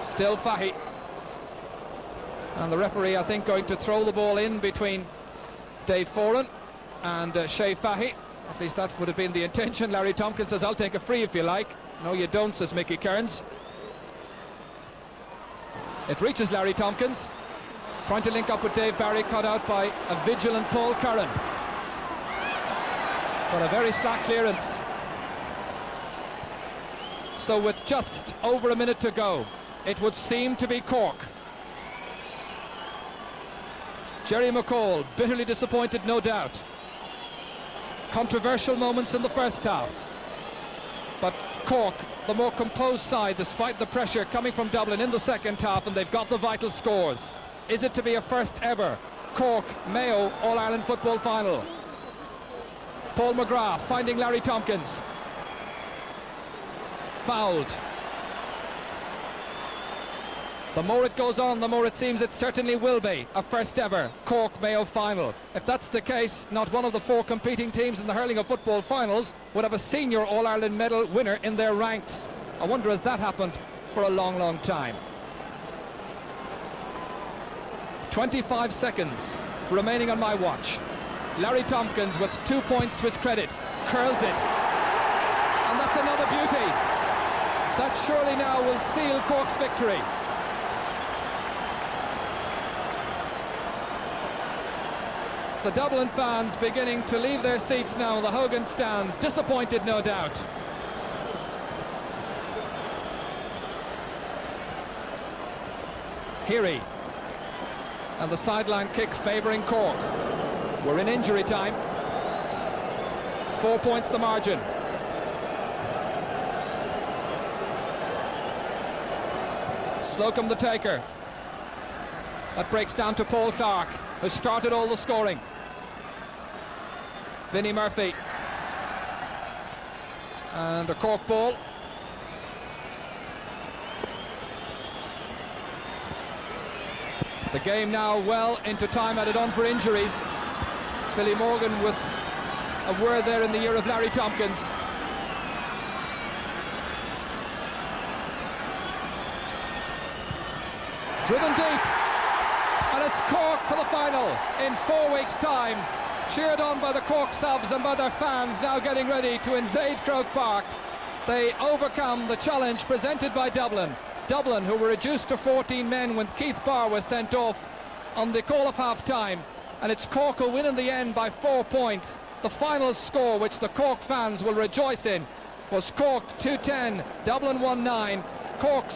Still Fahy. And the referee, I think, going to throw the ball in between Dave Foran and Shea Fahy. At least that would have been the intention. Larry Tompkins says, I'll take a free if you like. No, you don't, says Mickey Kearns. It reaches Larry Tompkins. Trying to link up with Dave Barry, cut out by a vigilant Paul Curran. But a very slack clearance. So with just over a minute to go, it would seem to be Cork. Jerry McCall, bitterly disappointed, no doubt. Controversial moments in the first half. But Cork, the more composed side, despite the pressure coming from Dublin in the second half, and they've got the vital scores. Is it to be a first ever Cork-Mayo All-Ireland football final? Paul McGrath finding Larry Tompkins. Fouled. The more it goes on, the more it seems it certainly will be a first ever Cork-Mayo final. If that's the case, not one of the four competing teams in the hurling of football finals would have a senior All-Ireland medal winner in their ranks. I wonder has that happened for a long, long time. 25 seconds remaining on my watch. Larry Tompkins, with 2 points to his credit, curls it. And that's another beauty. That surely now will seal Cork's victory. The Dublin fans beginning to leave their seats now in the Hogan stand, disappointed no doubt. Heary, and the sideline kick favouring Cork. We're in injury time. 4 points the margin. Slocum the taker. That breaks down to Paul Clark, who started all the scoring. Vinnie Murphy. And a Cork ball. The game now well into time added on for injuries. Billy Morgan with a word there in the ear of Larry Tompkins. Driven deep. And it's Cork for the final in 4 weeks' time. Cheered on by the Cork subs and by their fans now getting ready to invade Croke Park. They overcome the challenge presented by Dublin. Dublin, who were reduced to 14 men when Keith Barr was sent off on the call of half-time. And it's Cork who win in the end by 4 points. The final score, which the Cork fans will rejoice in, was Cork 2-10, Dublin 1-9. Cork's